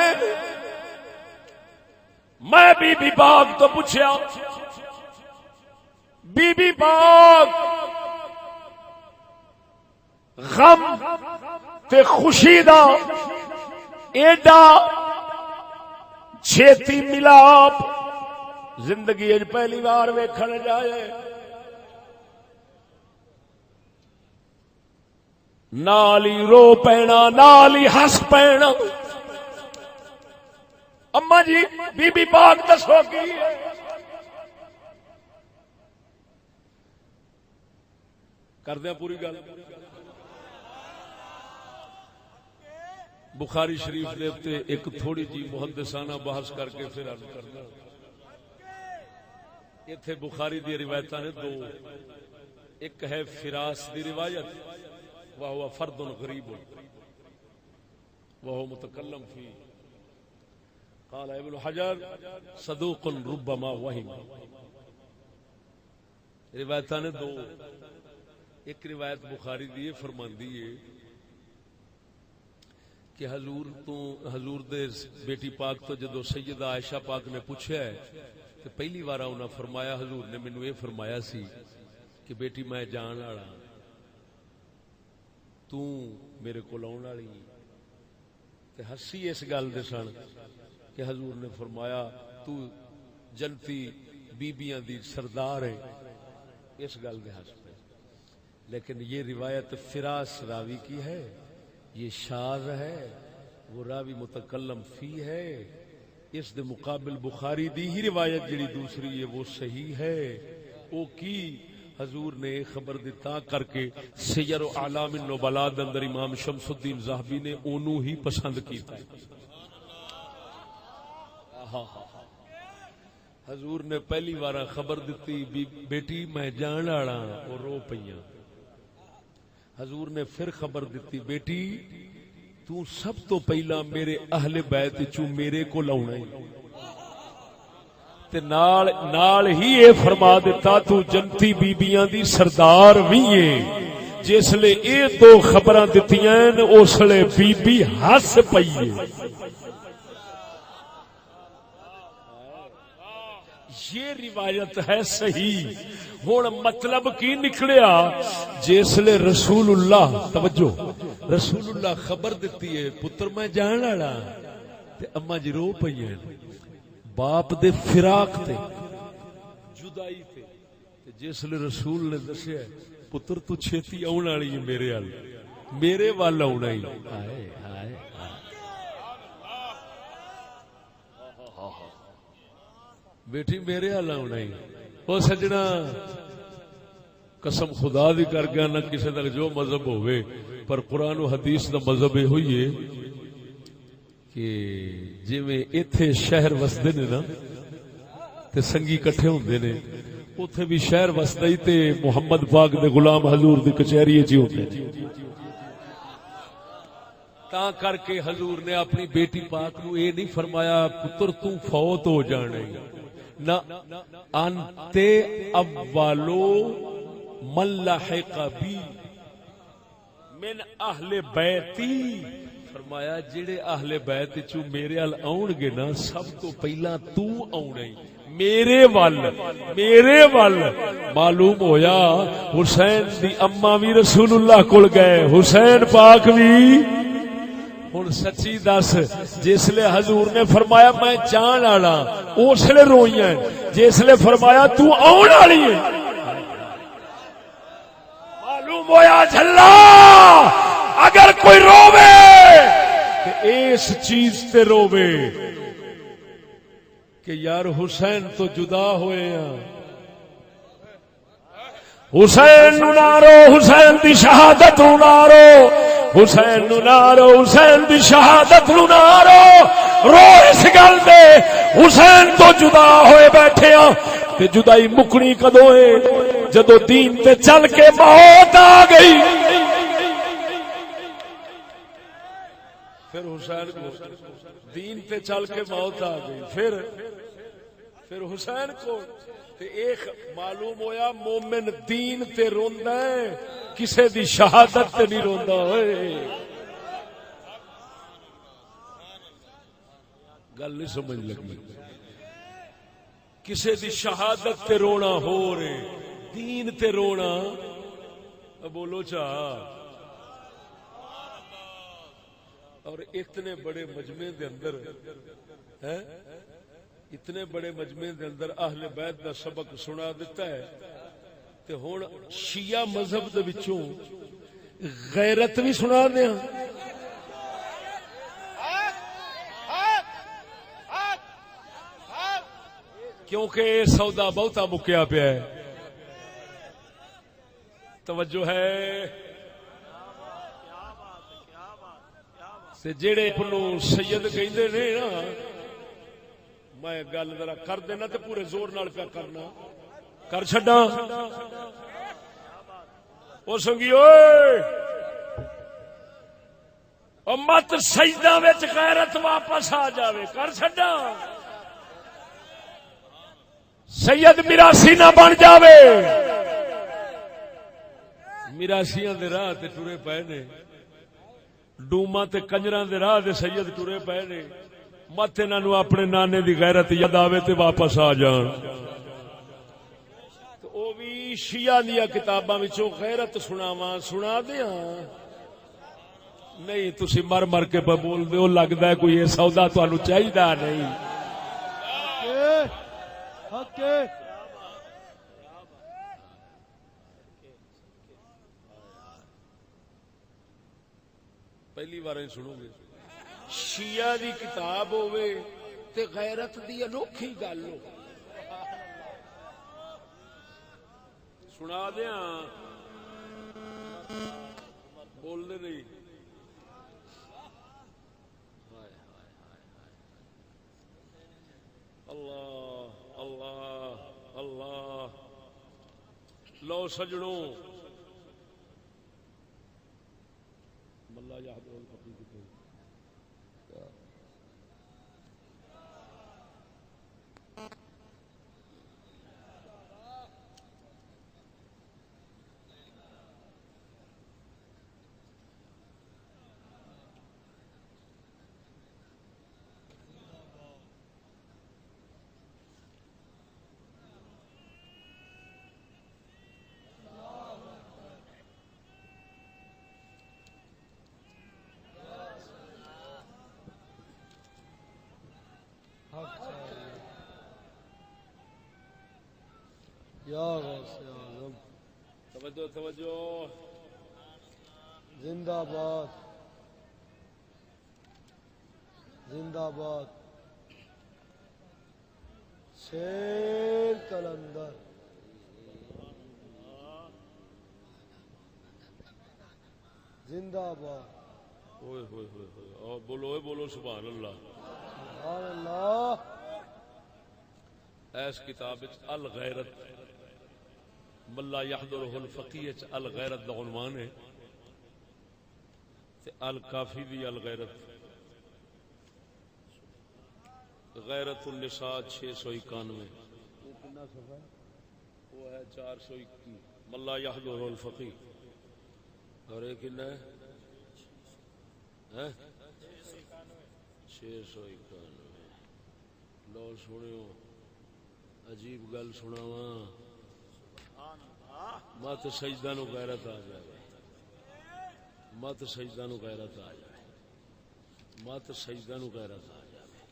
میں بی بی پاک تو پوچھیا، بی بی پاک غم تے خوشی دا ایڈا چھیتی ملاپ زندگی اج پہلی بار ویکھن جائے، نال ہی رو پینا، نال ہی ہس پینا۔ اما جی بی بی پاک دسو کی کردیا پوری گل بخاری شریف دے تے ایک تھوڑی جی محدثانہ بحث کر کے پھر عرض کرنا. ایتھے بخاری دی روایتاں نے دو. ایک ہے فراس دی روایت وہو فرد غریب وہو متکلم فی. قال ابن حجر صدوق ربما وہم. روایتاں نے دو. ایک روایت بخاری دی فرماندی ہے کہ حضور دے بیٹی پاک تو جدو سیدہ عائشہ پاک نے پوچھا ہے کہ پہلی بار انہاں فرمایا حضور نے مینوں یہ فرمایا سی کہ بیٹی میں جان والا تو میرے کول آਉਣ والی تے ہسی اس گل دے سن کہ حضور نے فرمایا تو جنتی بیبیاں دی سردار ہے اس گل دے ہس پہ. لیکن یہ روایت فراس راوی کی ہے, یہ شاذ ہے, وہ راوی متکلم فی ہے. اس دے مقابل بخاری دی ہی روایت جڑی دوسری ہے وہ صحیح ہے. او کی حضور نے خبر دیتا کر کے سیر اعلام النبلاء دے اندر امام شمس الدین ذہبی نے اونوں ہی پسند کیتا ہے. حضور نے پہلی بار خبر دیتی بیٹی میں جان والا اور رو پئیاں. حضور نے پھر خبر دیتی بیٹی تو سب تو پہلا میرے اہل بیت چوں میرے کو لاؤنا ہے تے نال ہی اے فرما دیتا تو جنتی بیبیاں دی سردار وی ہے. جس لے اے دو خبراں دتیاں اس لے بی بی ہس پئی ہے. یہ روایت ہے صحیح. ہن مطلب کی نکلیا جسلے رسول اللہ توجہ رسول اللہ خبر دیتی ہے پتر میں جان والا تے اما جی رو پئی ہیں باپ دے فراق تے جدائی تے جسلے رسول نے دسیا پتر تو چھتی آن والی ہے میرے وال آنا ہی. ہائے ہائے بیٹی میرے حال آنا ہی. وہ سجنا قسم خدا دی کر گیا نہ کسی تک جو مذہب ہوئے پر قرآن و حدیث دا مذہب یہ ہوئی ہے کہ جی میں ایتھے شہر وسدے نے نا تے سنگی کٹھے ہوندے نے اوتھے بھی شہر وسدا ہی تے محمد پاک دے غلام حضور دی کچہری وچ ہوندے تا کر کے حضور نے اپنی بیٹی پاک نو اے نہیں فرمایا پتر تو فوت ہو جانے نہ انت اولو من لحق بی من اہل بیتی. فرمایا جڑے اہل بیت چوں میرے ال آؤن گے نا سب تو پہلا تو آؤنا ہی میرے وال. معلوم ہویا حسین دی اما بھی رسول اللہ کول گئے حسین پاک بھی. ہن سچی دس جسلے حضور نے فرمایا میں جان والا اسلے روئیاں جسلے فرمایا تو آؤن والی ہے معلوم ہویا جھلا اگر کوئی رووے تے اس چیز تے رووے کہ یار حسین تو جدا ہوئے ہیں حسین نو نارو حسین دی شہادت نو نارو حسین نو نارو حسین دی شہادت نو نارو رو اس گل دے حسین تو جدا ہوئے بیٹھے ہاں تے جدائی مکنی کدوں ہے جدو دین تے چل کے موت آ گئی. پھر حسین کو دین تے چل کے موت آ گئی پھر حسین کو تے ایک معلوم ہویا مومن دین تے روندا ہے کسے دی شہادت تے نہیں روندا ہوئے. گل نہیں سمجھ لگی. کسے دی شہادت تے رونا ہو رہے دین تے رونا بولو چاہ. اور اتنے بڑے مجمع دے اندر اتنے بڑے مجمع دے اندر اہل بیت دا سبق سنا دیتا ہے تے ہن شیعہ مذہب دے وچوں غیرت بھی سنا دیا. کیونکہ سودا بہتا مکیا پیا ہے. توجہ ہے تے جڑے اپنوں سید کہندے نے نا میں گل ذرا کر دینا تے پورے زور نال پیا کرنا کر چھڈاں او سنگیو او مت سجدہ وچ غیرت واپس آ جاوے کر چھڈاں سید میراسی نہ بن جاوے میراسیاں دے راہ تے ٹرے پے نے ڈوما تے کنجراں دے راہ دے سید ٹرے پے نے مت انہاں نوں اپنے نانے دی غیرت یاد آوے تے واپس آ جان تے او وی شیعہ دیاں کتاباں وچوں غیرت سنا دیاں نہیں تسی مر مر کے بول دے او لگدا ہے کوئی اے سودا تانوں چاہیدا نہیں حق پہلی بار سنو گے شیعہ دی کتاب ہوئے تے غیرت دی انوکھی گل ہو سنا دیاں بول دے نہیں اللہ اللہ اللہ لو سجڑوں ملا یاد ہو کبھی کتنے یا غوث اعظم توجہ توجہ زندہ باد زندہ باد شیر قلندر زندہ باد اوئے ہوئے ہوئے ہوئے بولو سبحان اللہ سبحان اللہ ایس کتاب الغیرت ملا یحضرہ الفقیہ الغیرت دا عنوان ہے تے الکافی دی الغیرت غیرت النساء 691 کتنا صفحہ وہ ہے 421 ملا یحضرہ الفقیہ اور ایک کتنا ہے 691 لو سنیو عجیب گل سناواں مت سجدہ نو غیرت آ جائے مت سجدہ نو غیرت آ جائے مت سجدہ نو غیرت آ جائے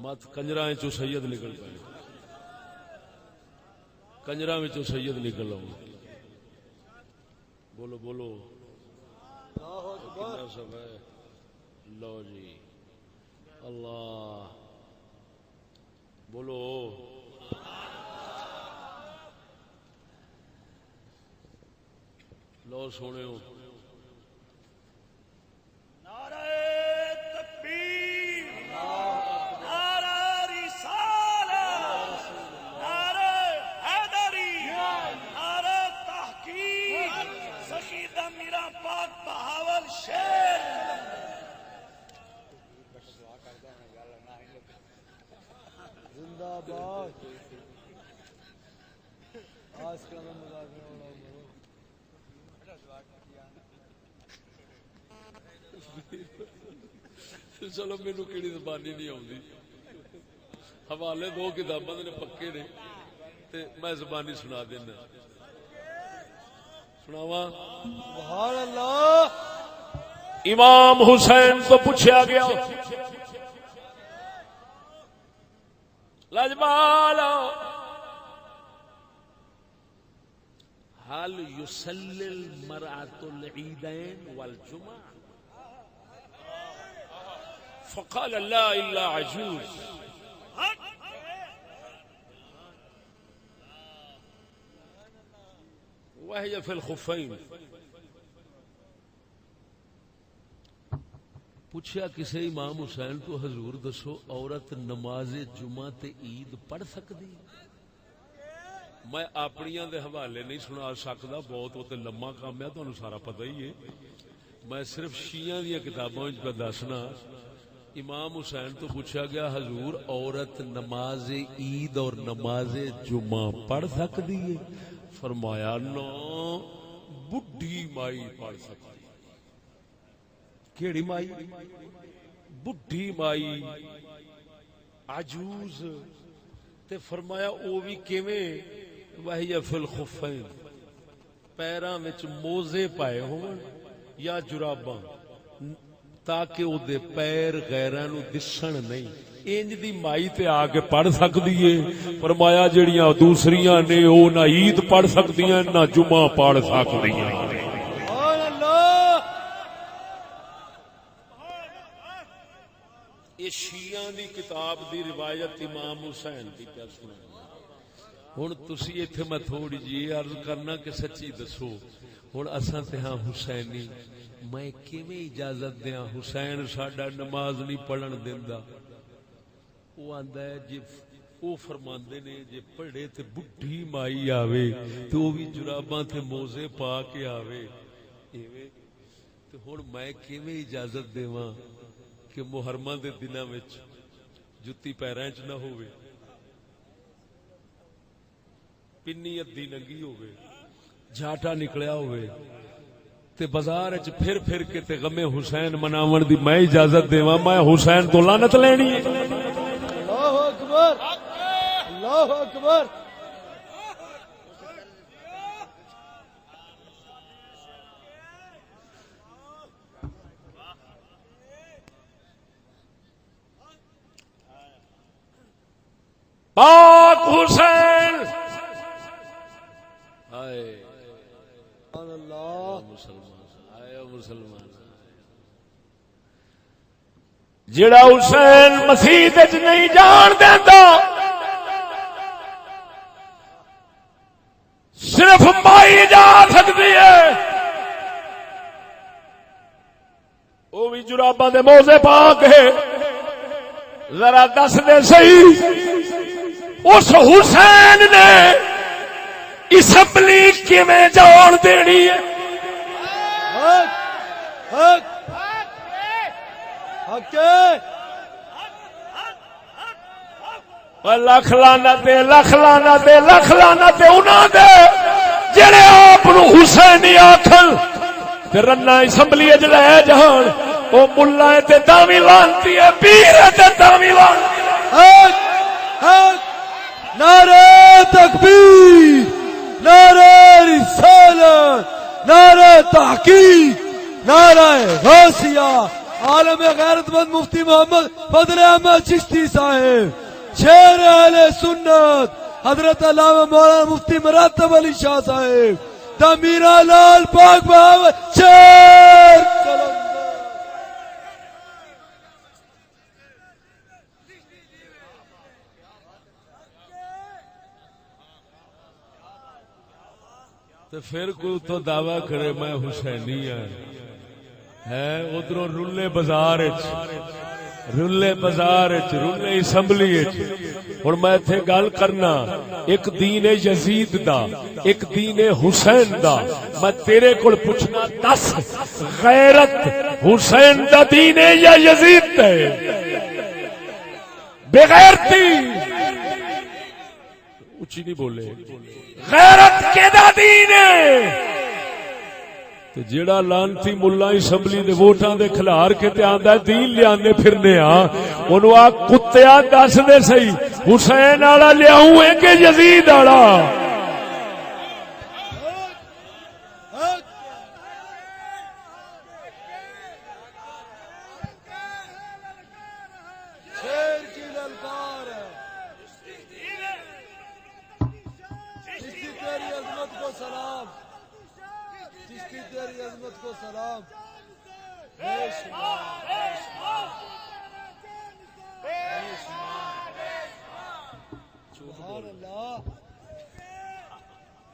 مت کنجراں چوں سید نکل پے کنجراں وچوں سید نکل آؤ بولو بولو کتنا سب ہے لو جی اللہ بولو لو سونے نعرہ تکبیر نعرہ رسالت نعرہ حیدری نعرہ تحقیق سخیدہ میرا پاک بہاول شیر زندہ باد آج کا من مذاکرہ چلو مینو کیڑی زبانی نہیں آتی حوالے دو کتاباں نے پکے نے تے میں زبانی سنا دینا سناواں سبحان اللہ امام حسین تو پوچھا گیا لجبال هل يصلي المرأة العيدين والجمعة فقال لا إلا عجوز وہی فی الخفین. پوچھا کسی امام حسین تو حضور دسو عورت نماز جمعہ تے عید پڑھ سکتی؟ میں اپنیاں دے حوالے نہیں سنا سکتا، بہت وہ لمبا کام ہے، تمہیں سارا پتہ ہی ہے. میں صرف شیعہ دیا کتابوں پہ دسنا. امام حسین تو پوچھا گیا حضور عورت نماز عید اور نماز جمعہ پڑھ سکتی ہے؟ فرمایا نو بڈھی مائی پڑھ سکتی. کیڑی مائی؟ بڈھی مائی عجوز. تے فرمایا او بھی کیویں؟ وہی فی الخفین، پیراں وچ موزے پائے ہون یا جراباں تاکہ او دے پیر غیراں نو دسن نہیں. انج دی مائی تے آ کے پڑھ سکدی ہے. فرمایا جڑیاں دوسریاں نے او نہ عید پڑھ سکدیاں نہ جمعہ پڑھ سکدیاں. سبحان اللہ. یہ شیعہ دی کتاب دی روایت امام حسین دی پہ سنا. ہن تسی ایتھے میں تھوڑی جی عرض کرنا کہ سچی دسو ہن اساں تے ہاں حسینی، میں کیویں اجازت دیاں؟ حسین ساڈا نماز نہیں پڑھن دیندا. وہ آندا ہے جی وہ فرماندے نے جے پڑھے تے بڈھی مائی آوے تے وہ بھی جراباں تے موزے پا کے آوے ایویں. تے ہن میں کیویں اجازت دیواں کہ محرمہ دے دناں وچ جُتی پیراں وچ نہ ہوے، پنی ادھی ننگی ہوے، جھاٹا نکلیا ہوے تے بازار وچ پھر پھر کے تے غم حسین مناون دی میں اجازت دیواں؟ میں حسین تو لعنت لینی ہے. اللہ اکبر، اللہ اکبر. پاک حسین آئے سبحان اللہ. مسلمان آئے مسلمان جڑا حسین مسیح وچ نہیں جان دیندا صرف مائی جا سکتی ہے. وہ بھی جراباں دے موزے پا کے. ذرا دس دے صحیح اس حسین نے اسمبلی کیویں جان دینی ہے؟ حق حق حق لکھ لعنت لکھ لعنت لکھ لعنت انہاں دے جڑے آپ حسینی آکھن تے رنا اسمبلی وچ لے جان. او ملا تے داوی لانتی ہے، پیر تے داوی لانتی ہے. حق حق. نعرہ تکبیر، نعرہ رسالت، نعرہ تحقیق، نعرہ غوثیہ. عالم غیرت مند مفتی محمد فضل احمد چشتی صاحب، شیر اہل سنت حضرت علامہ مولانا مفتی مراتب علی شاہ صاحب، تعمیرہ لال پاک بہاول شیر قلندر. تو پھر کوئی تو دعویٰ کرے میں حسینی ہے ادھر رلے بازار رلے بازار رلے اسمبلی. ہوں میں اتنے گل کرنا، ایک دین یزید دا ایک دین حسین دا. میں تیرے کو پوچھنا دس غیرت حسین دا دین ہے یا یزید دا ہے؟ بغیرتی اچھی نہیں بولے. غیرت کے دا دین ہے. تو جیڑا لانتی ملا اسمبلی دے ووٹاں دے کھلار کے تے آندا ہے دین لیاندے پھرنے ہاں، اونوں آ کتیا دس دے صحیح حسین والا لیاؤں ہے کہ یزید والا؟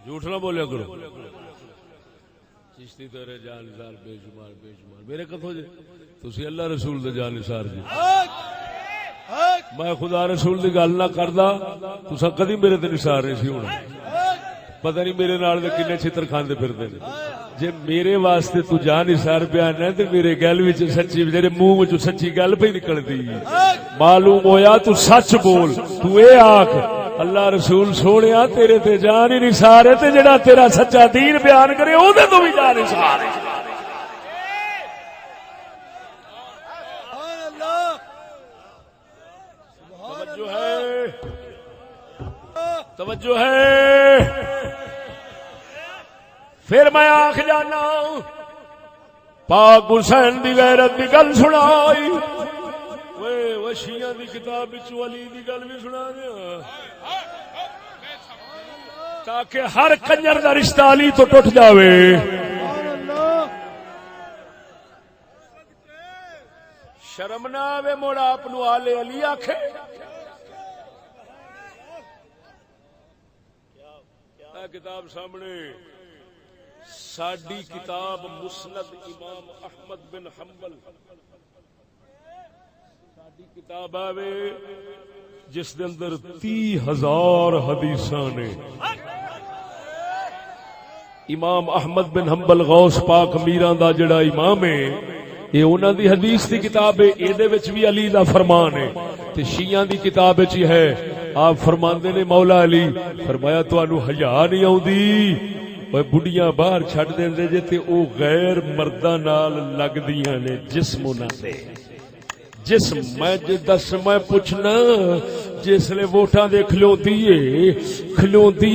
جھوٹ نہ بولیا کرو. چشتی تیرے جان نثار بے شمار بے شمار میرے کتوں جے تسی اللہ رسول دے جان نثار جی. میں خدا رسول دی گل نہ کردا تساں کدی میرے تے نثار نہیں سی ہونا. پتہ نہیں میرے نال دے کنے چھتر کھاندے پھردے نے. جے میرے واسطے تو جان نثار بیان ہے تے میرے گل وچ سچی میرے منہ وچ سچی گل پئی نکلدی. معلوم ہویا تو سچ بول. تو اے آکھ اللہ رسول سونیا تیرے تے جان ہی نثار ہے تے جڑا تیرا سچا دین بیان کرے او دے تو بھی جان نثار ہے. توجہ ہے. پھر میں آخ جانا پاک حسین دی غیرت دی گل سنائی. وہ شیعہ دی کتاب وچوں علی دی گل بھی سنا دیا تاکہ ہر کنجر دا رشتہ علی تو ٹوٹ جاوے. شرم نہ آوے موڑا اپنو آلے علی آکھے. کتاب سامنے ساڈی کتاب مسند امام احمد بن حنبل ساڈی کتاب آوے جس دے اندر 30,000 حدیثاں نے. امام احمد بن حنبل غوث پاک میراں دا جڑا امام ہے یہ انہاں دی حدیث دی کتاب ہے. اے دے وچ بھی علی دا فرمان ہے تے شیعہ دی کتاب وچ ہے. آپ فرماندے نے مولا علی فرمایا تانوں حیا نہیں آوندی اوے بڈیاں باہر چھڈ دیندے جے تے او غیر مرداں نال لگدیاں نے جسم انہاں دے جسم. میں جے دس میں پوچھنا جسلے ووٹاں دے کھلوندی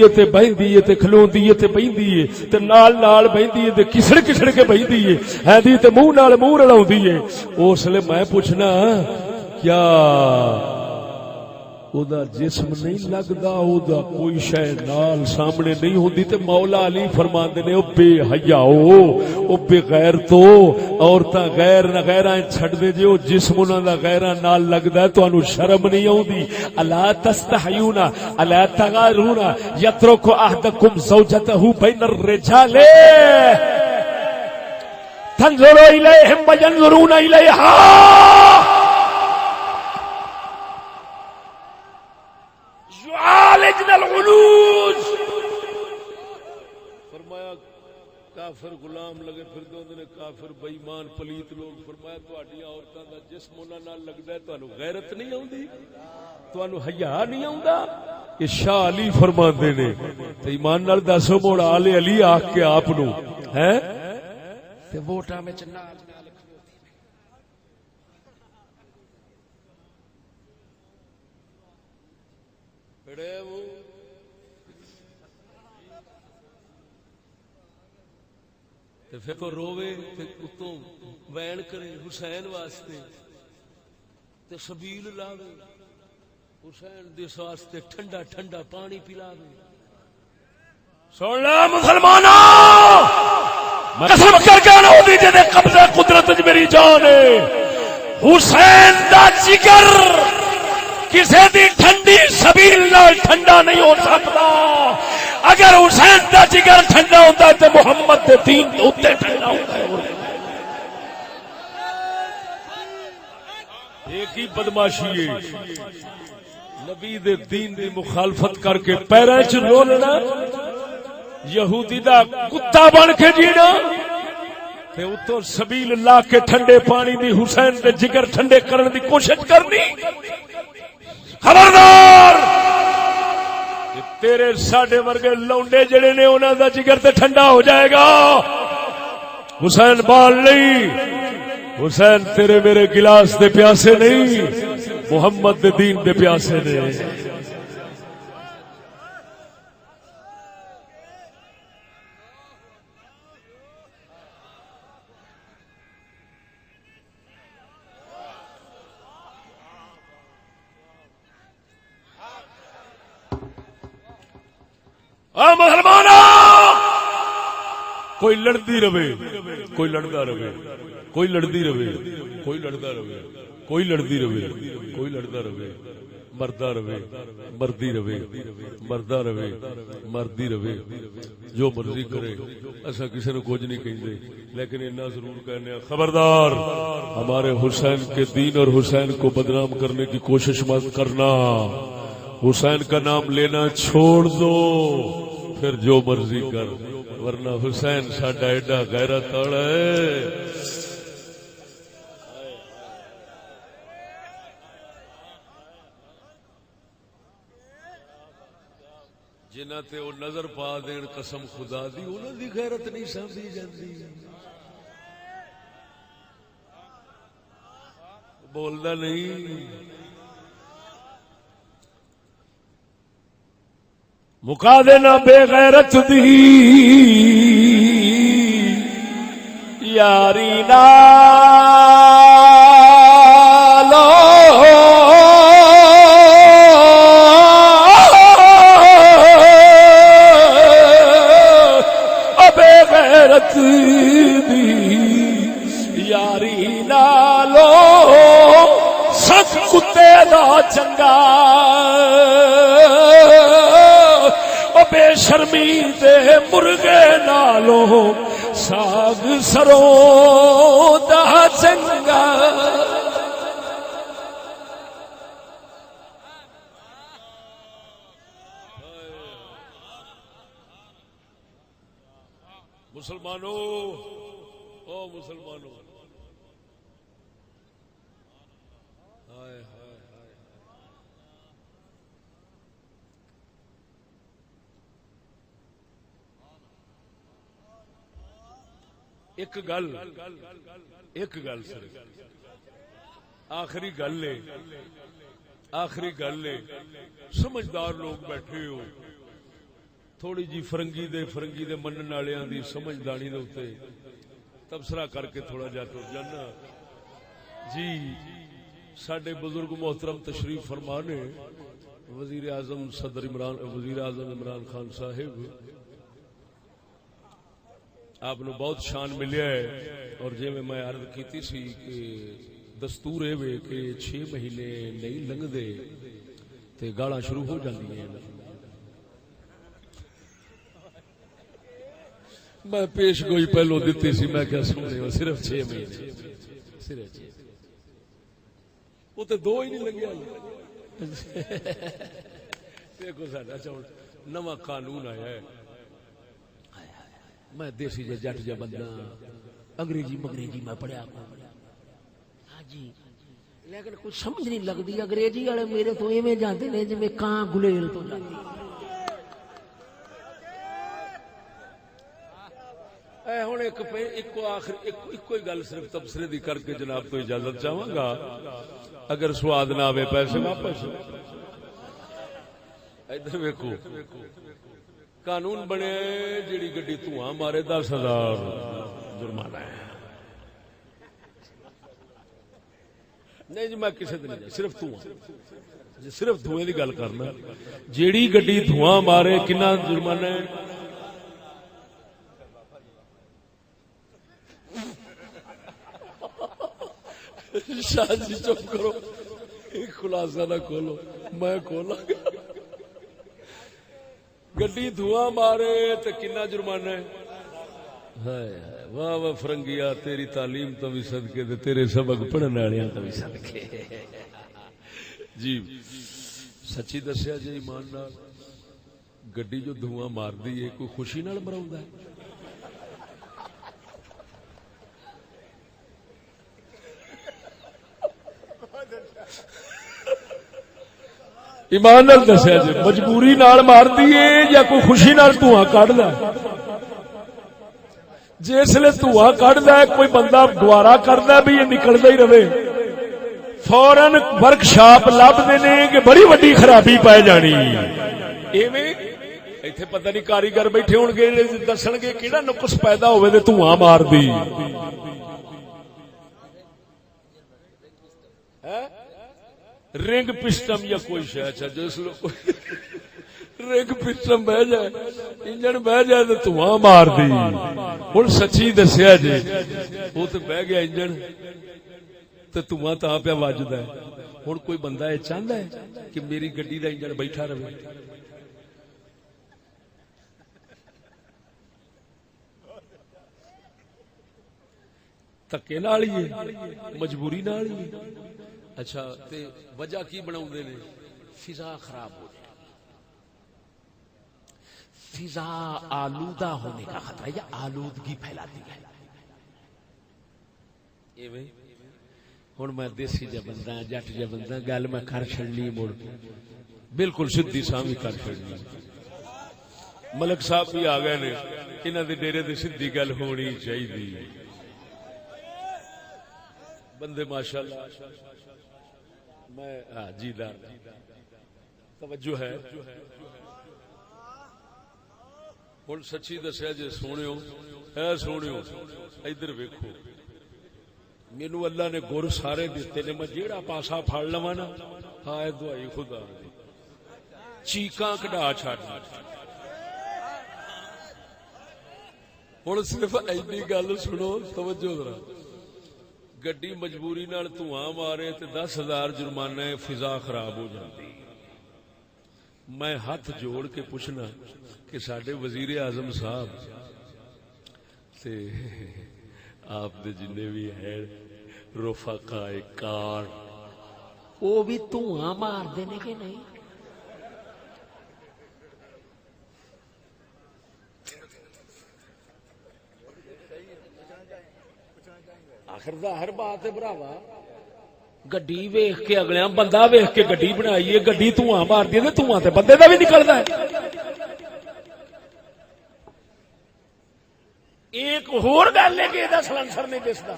ہے تے بہندی ہے تے کھلوندی ہے تے بہندی ہے تے نال نال بہندی ہے تے کسڑ کسڑ کے بہندی ہے ہے دی تے منہ نال منہ رلاوندی ہے. اس لے میں پوچھنا کیا او دا جسم نہیں لگدا او دا کوئی شے نال سامنے نہیں ہوندی. تے مولا علی فرماندے نے او بے حیاؤ او بے غیرتو عورتاں غیر نہ غیراں چھڈ دے جے او جسم انہاں دا غیراں نال لگدا ہے تانوں شرم نہیں اوندی. الا تستحیون الا تغارون یترک احدکم زوجته بین الرجال تنظر الیہم وینظرون الیہا عالجنا العلوج. فرمایا کافر غلام لگے پھر دے نے کافر بے ایمان پلیت لوگ. فرمایا تہاڈیاں عورتاں دا جسم انہاں نال لگدا ہے تانوں غیرت نہیں اوندی تانوں حیا نہیں آوندا. یہ شاہ علی فرماندے نے تے ایمان نال دسو موڑ آل علی آکھ کے آپ نو ہیں تے ووٹاں وچ نال پھر تو روے اتوں وین کرے حسین واسطے تے سبیل لاوے حسین دس واسطے ٹھنڈا ٹھنڈا پانی پلاوے. سن لے مسلماناں میں قسم کر کے نہ دی جے قبضہ قدرت وچ میری جان ہے. حسین دا جگر کسے دی ٹھنڈی سبیل نال ٹھنڈا نہیں ہو سکتا. اگر حسین دا جگر ٹھنڈا ہوتا ہے تو محمد دے دین دے اوتے ٹھنڈا ہوتا ہے. ایک ہی بدماشی ہے نبی دے دین دی مخالفت کر کے پیراں وچ رولنا یہودی دا کتا بن کے جینا تے اتوں سبیل لا کے ٹھنڈے پانی دی حسین دے جگر ٹھنڈے کرن دی کوشش کرنی. خبردار تیرے ساڈے ورگے لونڈے جڑے نے انہاں دا جگر تے ٹھنڈا ہو جائے گا. حسین بال نہیں حسین تیرے میرے گلاس دے پیاسے نہیں محمد دے دین دے پیاسے نے. کوئی لڑتی رہے کوئی لڑتا رہے کوئی لڑتی رہے کوئی لڑتا رہے کوئی لڑتی رہے کوئی لڑتا رہے. مردا رہے مردی رہے مردا رہے مردی رہے جو مرضی کرے ایسا کسی نے کچھ نہیں کہتے لیکن اتنا ضرور کہنے ہیں خبردار ہمارے حسین کے دین اور حسین کو بدنام کرنے کی کوشش مت کرنا حسین کا نام لینا چھوڑ دو پھر جو مرضی کر ورنہ حسین ساڈا ایڈا غیرت والا ہے جنہ تے وہ نظر پا دین قسم خدا دی انہاں دی غیرت نہیں سمجھی جاندی بولدا نہیں مکا دینا بے غیرت دی یاری نالو بے غیرت دی یاری نالو سچ کتے دا چنگا بے شرمی دے مرغے نالو ساگ سروں دا چنگا مسلمانوں او مسلمانوں ہائے ہائے ہائے ایک گل صرف آخری گل ہے سمجھدار لوگ بیٹھے ہو تھوڑی جی فرنگی دے منن والیاں دی سمجھداری دے اوتے تبصرہ کر کے تھوڑا جا ٹر جانا جی ساڈے بزرگ محترم تشریف فرما نے وزیر اعظم عمران خان صاحب آپ نو بہت شان ملیا ہے اور جی میں عرض کیتی سی کہ دستور ہے کہ 6 مہینے نہیں لنگدے تے گالاں شروع ہو جاندیاں میں پیش گوئی پہلو دیتی سی میں کیا سمجھے صرف 6 مہینے صرف وہ تو 2 ہی نہیں لگیا دیکھو ساڈا اچھا نواں قانون آیا ہے میں دیسی جٹ جا بندہ انگریزی میں پڑھیا ہاں جی لیکن کچھ سمجھ نہیں لگتی انگریزی والے میرے تو ایویں جاندے نے جویں کان گلیل تو جاندے ہن ایک گل صرف تبصرے دی کر کے جناب تو اجازت چاہوں گا اگر سواد نہ آوے پیسے واپس ادھر ویکھو قانون بنے جیڑی گڈی دھواں مارے 10,000 جرمانہ ہے نہیں جی میں کسی دن صرف دھوئیں دی گل کرنا جیڑی گڈی دھواں مارے کنا جرمانہ ہے شاہ جی چپ کرو خلاصہ نہ کھولو میں کھولا گڈی دھواں مارے تو کنا جرمانہ ہے واہ واہ فرنگیا تیری تعلیم تو بھی صدقے تے تیرے سبق پڑھنے والوں تو بھی صدقے جی سچی دسیا جی ایمان نال گڈی جو دھواں ماردی ہے کوئی خوشی نال مراوندا ہے ایمان نال دسیا جی مجبوری نال ماردی ہے یا کوئی خوشی نال دھواں کڈدا ہے جسلے دھواں کڈدا ہے کوئی بندہ گوارا کردا ہے بھی یہ نکلدا ہی رہے فورن ورک شاپ لبدے نے کہ بڑی وڈی خرابی پائے جانی ایویں ایتھے پتہ نہیں کاریگر بیٹھے ہون گے دسن گے کیڑا نقص پیدا ہوے تے دھواں مار دی رنگ پسٹم یا کوئی شے اچھا جس رنگ پسٹم بہ جائے انجن بہ جائے تو دھواں مار دی ہن سچی دسیا جی وہ تو بہ گیا انجن تے دھواں تاں پیا وجدا ہے ہوں کوئی بندہ یہ چاہتا ہے کہ میری گڈی دا انجن بیٹھا رہے؟ دھکے نال ہی ہے، مجبوری نال ہی ہے۔ اچھا تے وجہ کی بناؤندے نے؟ فضا خراب ہو جائے، فضا آلودہ ہونے کا خطرہ یا آلودگی پھیلاتی ہے۔ ہوں میں دیسی جا بندہ جٹ جا بندہ گل میں کر چڑنی مڑ بالکل سیدھی سامھی کر چڑنی۔ ملک صاحب بھی آ گئے نے، انہاں دے ڈیرے تے سیدھی گل ہونی چاہیے۔ بندے ماشاءاللہ میں جی دار توجہ ہے۔ ہوں سچی دسیا جی سونےو اے سونےو ادھر ویکھو، مینو اللہ نے گر سارے دیتے نے، میں جیڑا پاسا پھڑ لواں نا ہائے دعائی خدا چیکاں کڈا چھڈنا۔ ہوں صرف اینی گل سنو توجہ ذرا، گڈی مجبوری نال دھواں مارے تے 10,000 جرمانہ، فضا خراب ہو جاتی۔ میں ہاتھ جوڑ کے پوچھنا کہ ساڈے وزیر اعظم صاحب تے آپ دے جنے بھی ہیں رفقاء کار وہ بھی دھواں مار دینے کے نہیں؟ آخر ظاہر بات ہے بھراوا، گڈی ویخ کے اگلے بندہ ویخ کے گڈی بنائی ہے، گڈی دھواں مار دی ہے، دھواں تے بندے دا بھی نکلدا ہے۔ ایک ہور گل ہے کہ یہ سلنسر نہیں دستا،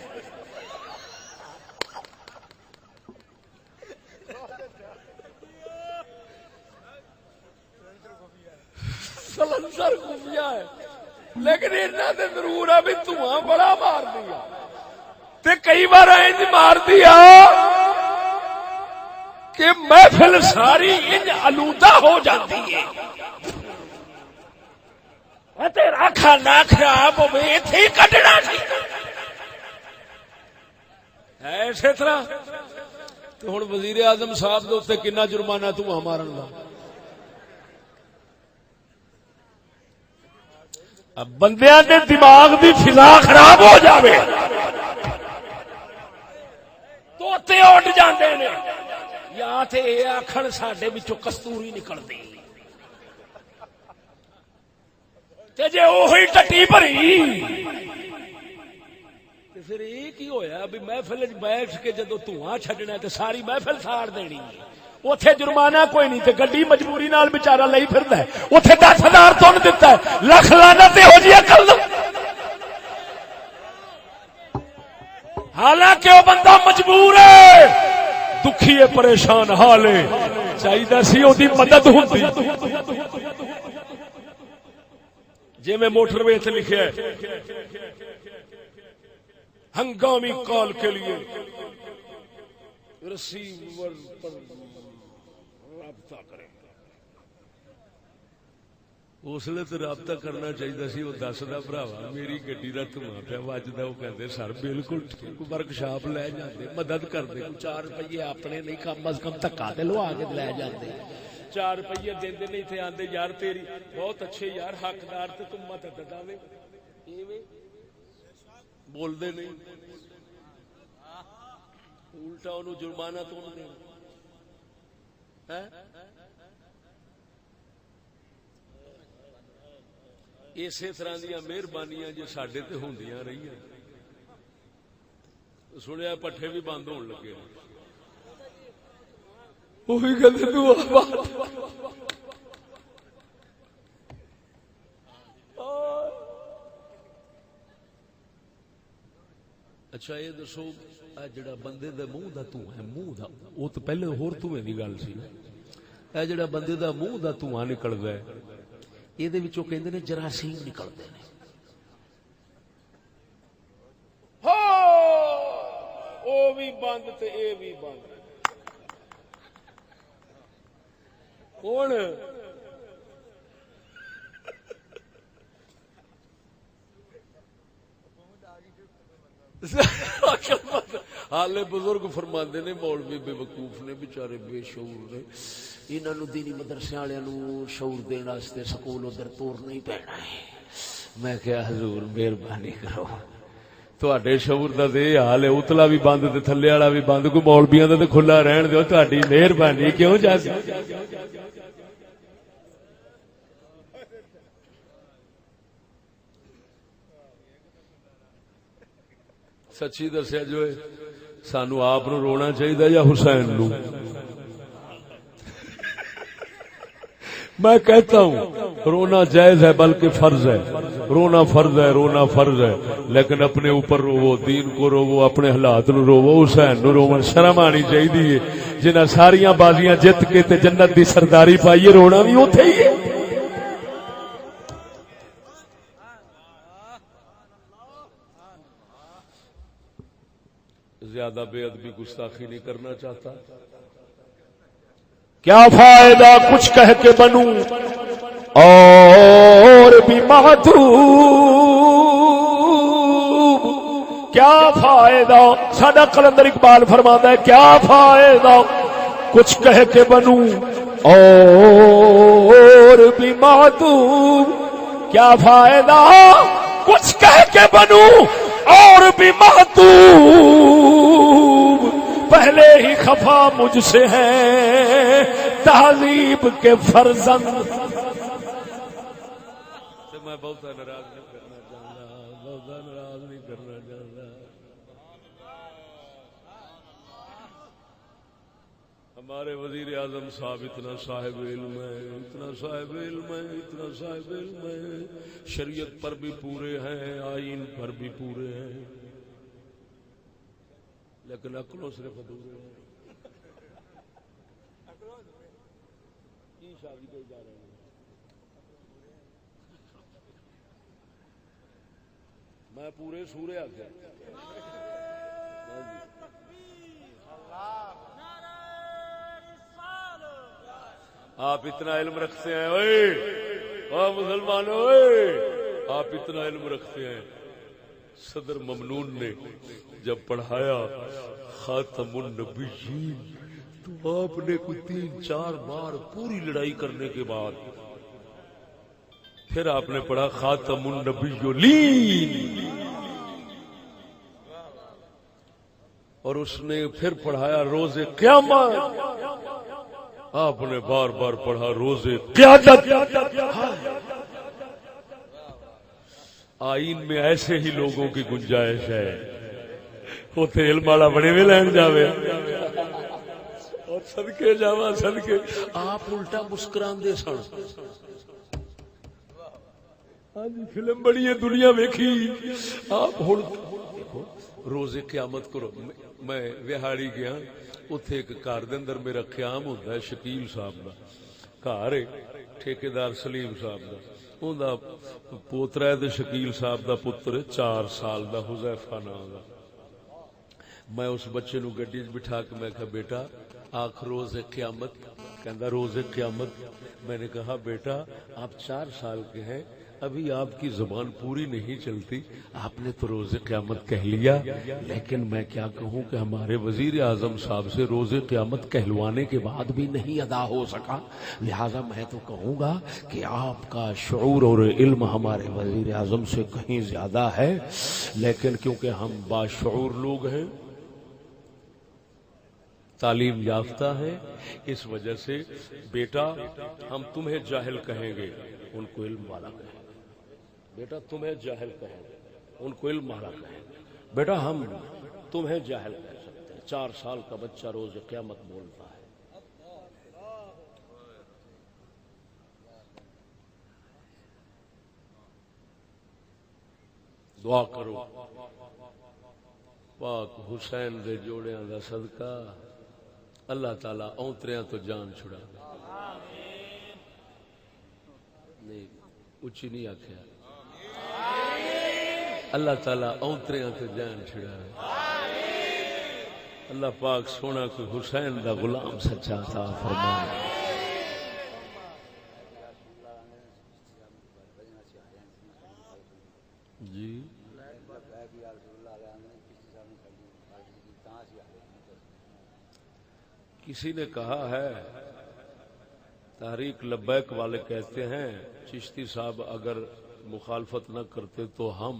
سلنسر خفیہ ہے، لیکن انہاں تے ضرور ہے بھی دھواں بڑا مار دیا تے کئی بار انج مار دیا کہ محفل ساری انج آلودہ ہو جاتی ہے۔ تیرا کھانا خراب ہوئے تھی کٹنا سی اسی طرح تو ہوں وزیر اعظم صاحب دے اتنے کنا جرمانہ دھواں مارن کا؟ اب بندیاں دے دماغ دی فضا خراب ہو جاوے توتے اڈ جاندے نے، یا تے اے آکھن ساڈے وچوں کستوری نکلدی تے جے اوہی ٹٹی بھری تے پھر یہ کی ہویا بھی محفل وچ بیٹھ کے جدوں دھواں چھڈنا تے ساری محفل ساڑ دینی، اوتھے جرمانہ کوئی نہیں تے گڈی مجبوری نال بیچارہ لئی پھردا ہے، اوتھے 10,000 تن دتا ہے، لکھ لعنت ہو جی عقل۔ حالانکہ وہ بندہ مجبور ہے، دکھی ہے، پریشان حال ہے، چاہیے سی وہ مدد ہوتی۔ جی میں موٹر وے سے لکھا ہے ہنگامی کال کے لیے رسیور پر رابطہ کریں، اس لیے تو رابطہ کرنا چاہیے سی، وہ دسدا بھراوا میری گڈی کا دھواں پیا وجدا، وہ کہتے سر بالکل ٹھیک، ورک شاپ لے جاندے مدد کرتے، 4 روپیے اپنے نہیں کم از کم دھکا تے لوا کے لے جاندے، 4 روپیے دیندے نہیں تھے، آندے یار تیری بہت اچھے یار حقدار تے تم مدد دے، ایویں بول دے نہیں، الٹا انہوں جرمانہ تو دے۔ اسی طرح دیا مہربانیاں جی سڈے تے ہوندیاں رہی ہیں، سنیا پٹھے بھی بند ہون لگے، وہی کہتے اچھا یہ دسو جڑا بندے دا منہ دا دھواں ہے، منہ دا وہ تو پہلے ہور دھویں دی گل سی، اے جڑا بندے دا منہ دا دھواں نکلدا ہے یہ دے وچوں کہندے نے جراثیم نکلدے نے، او بھی بند تے اے بھی بند۔ ہن حالے بزرگ فرماندے نے مولوی بے وقوف نے بیچارے بے شعور نے انہاں نو دینی مدرسے والےاں نو شعور دین واسطے سکول ادھر تورنا ہی پینا ہے. میں کہیا حضور مہربانی کرو تواڈے شعور دا تے حال ہے اتلا بھی بند تے تھلے والا بھی بند کوئی مولویاں دا تے کھلا رہن دیو تہاڈی مہربانی کیوں جاتی. سچی دسیا جو ہے سانو آپ نو رونا چاہیے یا حسین نو؟ میں کہتا ہوں رونا جائز ہے بلکہ فرض ہے. رونا فرض ہے، رونا فرض ہے، لیکن اپنے اوپر روو، دین کو روو، اپنے حالات نو روو. حسین نو روون شرم آنی چاہیے جنہاں ساریاں بازیاں جت کے تے جنت دی سرداری پائیے رونا بھی اوتھے ہی ہے. زیادہ بے ادبی گستاخی نہیں کرنا چاہتا. کیا فائدہ کچھ کہہ کے بنوں اور بھی محتوب، کیا فائدہ. ساڈا قلندر اقبال فرماتا ہے کیا فائدہ کچھ کہہ کے بنوں اور بھی محتوب، کیا فائدہ کچھ کہہ کے بنوں اور بھی محتوب، پہلے ہی خفا مجھ سے ہے تہذیب کے فرزند. میں بہت ناراض نہیں کرنا چاہتا، بہت ناراض نہیں کرنا چاہتا. ہمارے وزیر اعظم صاحب اتنا صاحب علم ہے، اتنا صاحب علم ہے، اتنا صاحب علم ہے، شریعت پر بھی پورے ہیں، آئین پر بھی پورے ہیں، لیکن عقلوں صرف ادھورے ہیں. کی شادی پہ جا رہے ہیں؟ میں پورے سورے آ گیا. آپ اتنا علم رکھتے ہیں اوے مسلمانوں، آپ اتنا علم رکھتے ہیں. صدر ممنون نے جب پڑھایا خاتم النبیین تو آپ نے کوئی 3-4 بار پوری لڑائی کرنے کے بعد پھر آپ نے پڑھا خاتم النبیین، اور اس نے پھر پڑھایا روز قیامت. آپ نے بار بار پڑھا روز قیادت. آئین میں ایسے ہی لوگوں کی گنجائش ہے، اوتھے علم والا بڑے میں لین جاوے اور صدقے جاواں صدقے. آپ الٹا مسکراندے سن. ہاں جی فلم بڑی ہے دنیا ویکھی. آپ ہن روز قیامت کرو. میں وہاڑی گیا، اتنے ایک گھر دے اندر میرا قیام ہوتا ہے شکیل صاحب کا گھر ہے، ٹھیکیدار سلیم صاحب کا. اوندا پوترا ہے تے شکیل صاحب دا پتر 4 سال دا حذیفہ نام دا. میں اس بچے نو گڈی وچ بٹھا کے میں کہا بیٹا آخ روز قیامت. کہندا روز قیامت. میں نے کہا بیٹا آپ 4 سال کے ہیں، ابھی آپ کی زبان پوری نہیں چلتی، آپ نے تو روز قیامت کہہ لیا، لیکن میں کیا کہوں کہ ہمارے وزیر اعظم صاحب سے روز قیامت کہلوانے کے بعد بھی نہیں ادا ہو سکا، لہذا میں تو کہوں گا کہ آپ کا شعور اور علم ہمارے وزیر اعظم سے کہیں زیادہ ہے، لیکن کیونکہ ہم باشعور لوگ ہیں، تعلیم یافتہ ہے، اس وجہ سے بیٹا ہم تمہیں جاہل کہیں گے، ان کو علم والا کہیں گے. بیٹا تمہیں جاہل کہیں گے، ان کو علم والا کہیں گے. بیٹا ہم تمہیں جاہل کہہ سکتے ہیں. 4 سال کا بچہ روز قیامت بولتا ہے. دعا کرو پاک حسین دے جوڑیاں دا صدقہ اللہ تعالی اونتریاں تو جان چھڑا. نہیں اچھی نہیں آکھیا، اللہ تعالیٰ اونتریاں تے جان چھڑائے. اللہ پاک سونا کوئی حسین دا غلام سچا عطا فرمائے. جی کسی نے کہا ہے تحریک لبیک والے کہتے ہیں چشتی صاحب اگر مخالفت نہ کرتے تو ہم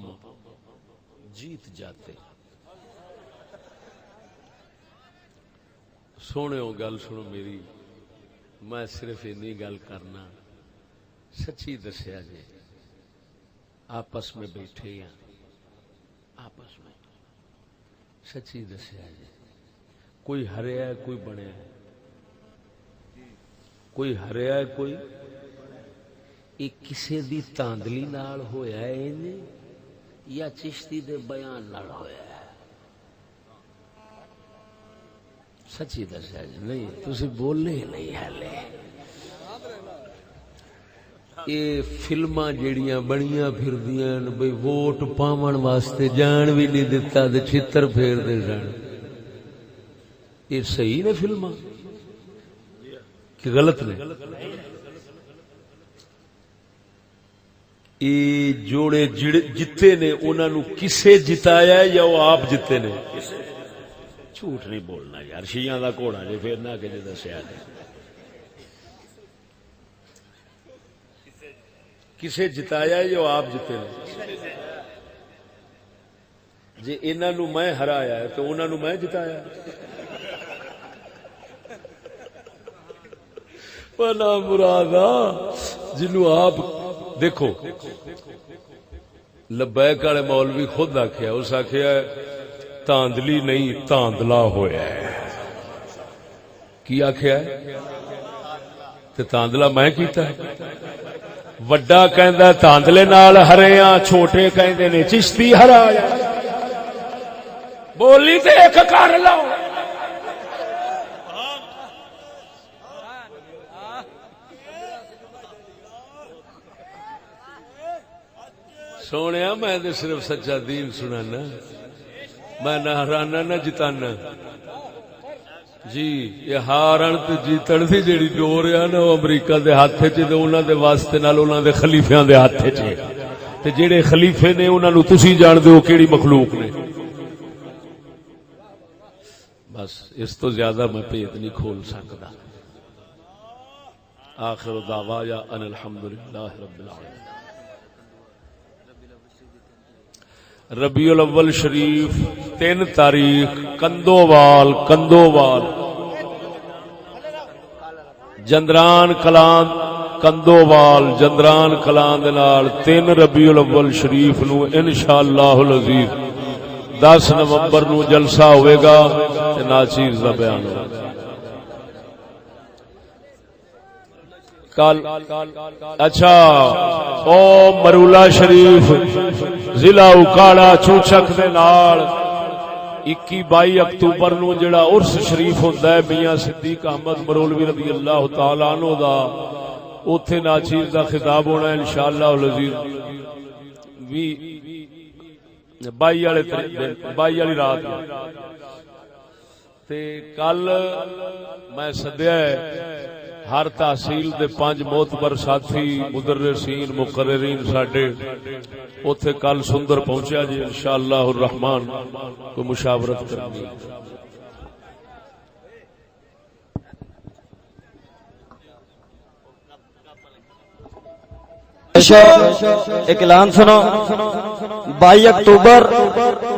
جیت جاتے. سونے گل سنو میری، میں صرف اینی گل کرنا، سچی دسیا جی آپس میں بیٹھے ہیں، آپس میں سچی دسیا جی کوئی ہریا ہے کوئی بنیا ہے، کوئی ہریا ہے کوئی یہ کسے دی تاندلی نال ہویا ہے یا چشتی دے بیان نال ہویا ہے؟ سچی دسیا جی نہیں تسی بولنے ہی نہیں ہلے. یہ فلماں جیڑیاں بنیاں پھردیاں بھئی ووٹ پاون واسطے جان بھی نہیں دتا تے چھتر پھیر دے سن، یہ صحیح نے فلماں کہ غلط نے؟ یہ جوڑے جتے نے انہاں نو کسے جتایا ہے یا وہ آپ جتے نے؟ جھوٹ نہیں بولنا یار، شیعہ دا گھوڑا جے پھر نہ کہ جے دسیا جائے. کسے جتایا ہے یا آپ جتے نے؟ جے انہاں نو میں ہرایا ہے تو انہاں نو میں جتایا ہے. بنا مرادا جنوں آپ دیکھو لبیک والے مولوی خود آخیا، اس آخیا تاندلی نہیں تاندلا ہویا ہے. کی آخیا تے تاندلا میں کیتا ہے؟ وڈا کہندا تاندلے نال ہریاں، چھوٹے کہندے نے چشتی ہرایا. بولی تے ایک کر لو. سونے میں تو صرف سچا دین سنانا، میں نہ ہرانا نہ جتانا جی. یہ ہارن تے جیتن دی جیڑی ڈور ہے نا وہ امریکہ دے ہاتھ چ تے انہاں دے واسطے نال انہاں دے خلیفیاں دے ہاتھ چ تے جیڑے خلیفے نے انہاں نو تسی جان دے ہو کیڑی مخلوق نے. بس اس تو زیادہ میں پیت نہیں کھول سکتا. آخر دعوایا ان الحمدللہ رب العالمین. ربیع الاول شریف 3 تاریخ کندووال جندران کلان کندووال جندران کلان دے نال 3 ربیع الاول شریف نو انشاءاللہ العزیز 10 نومبر نو جلسہ ہوئے گا تے ناچیز دا بیان ہوگا. اچھا او مرولا شریف ضلع اکاڑا چوچک دے نال 21-22 اکتوبر نو جڑا عرس شریف ہوندا ہے میاں صدیق احمد مرولوی رضی اللہ تعالی عنہ دا، اوتھے ناچیز دا خطاب ہونا ہے انشاءاللہ العزیز 22 والی رات. تے کل میں سدیا ہے ہر تحصیل دے 5 معتبر ساتھی مدرسین مقررین ساڈے اوتھے کل سندر پہنچیا جی انشاءاللہ الرحمن کو مشاورت کرنی. ایک اعلان سنو 22 اکتوبر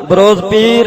بروز پیر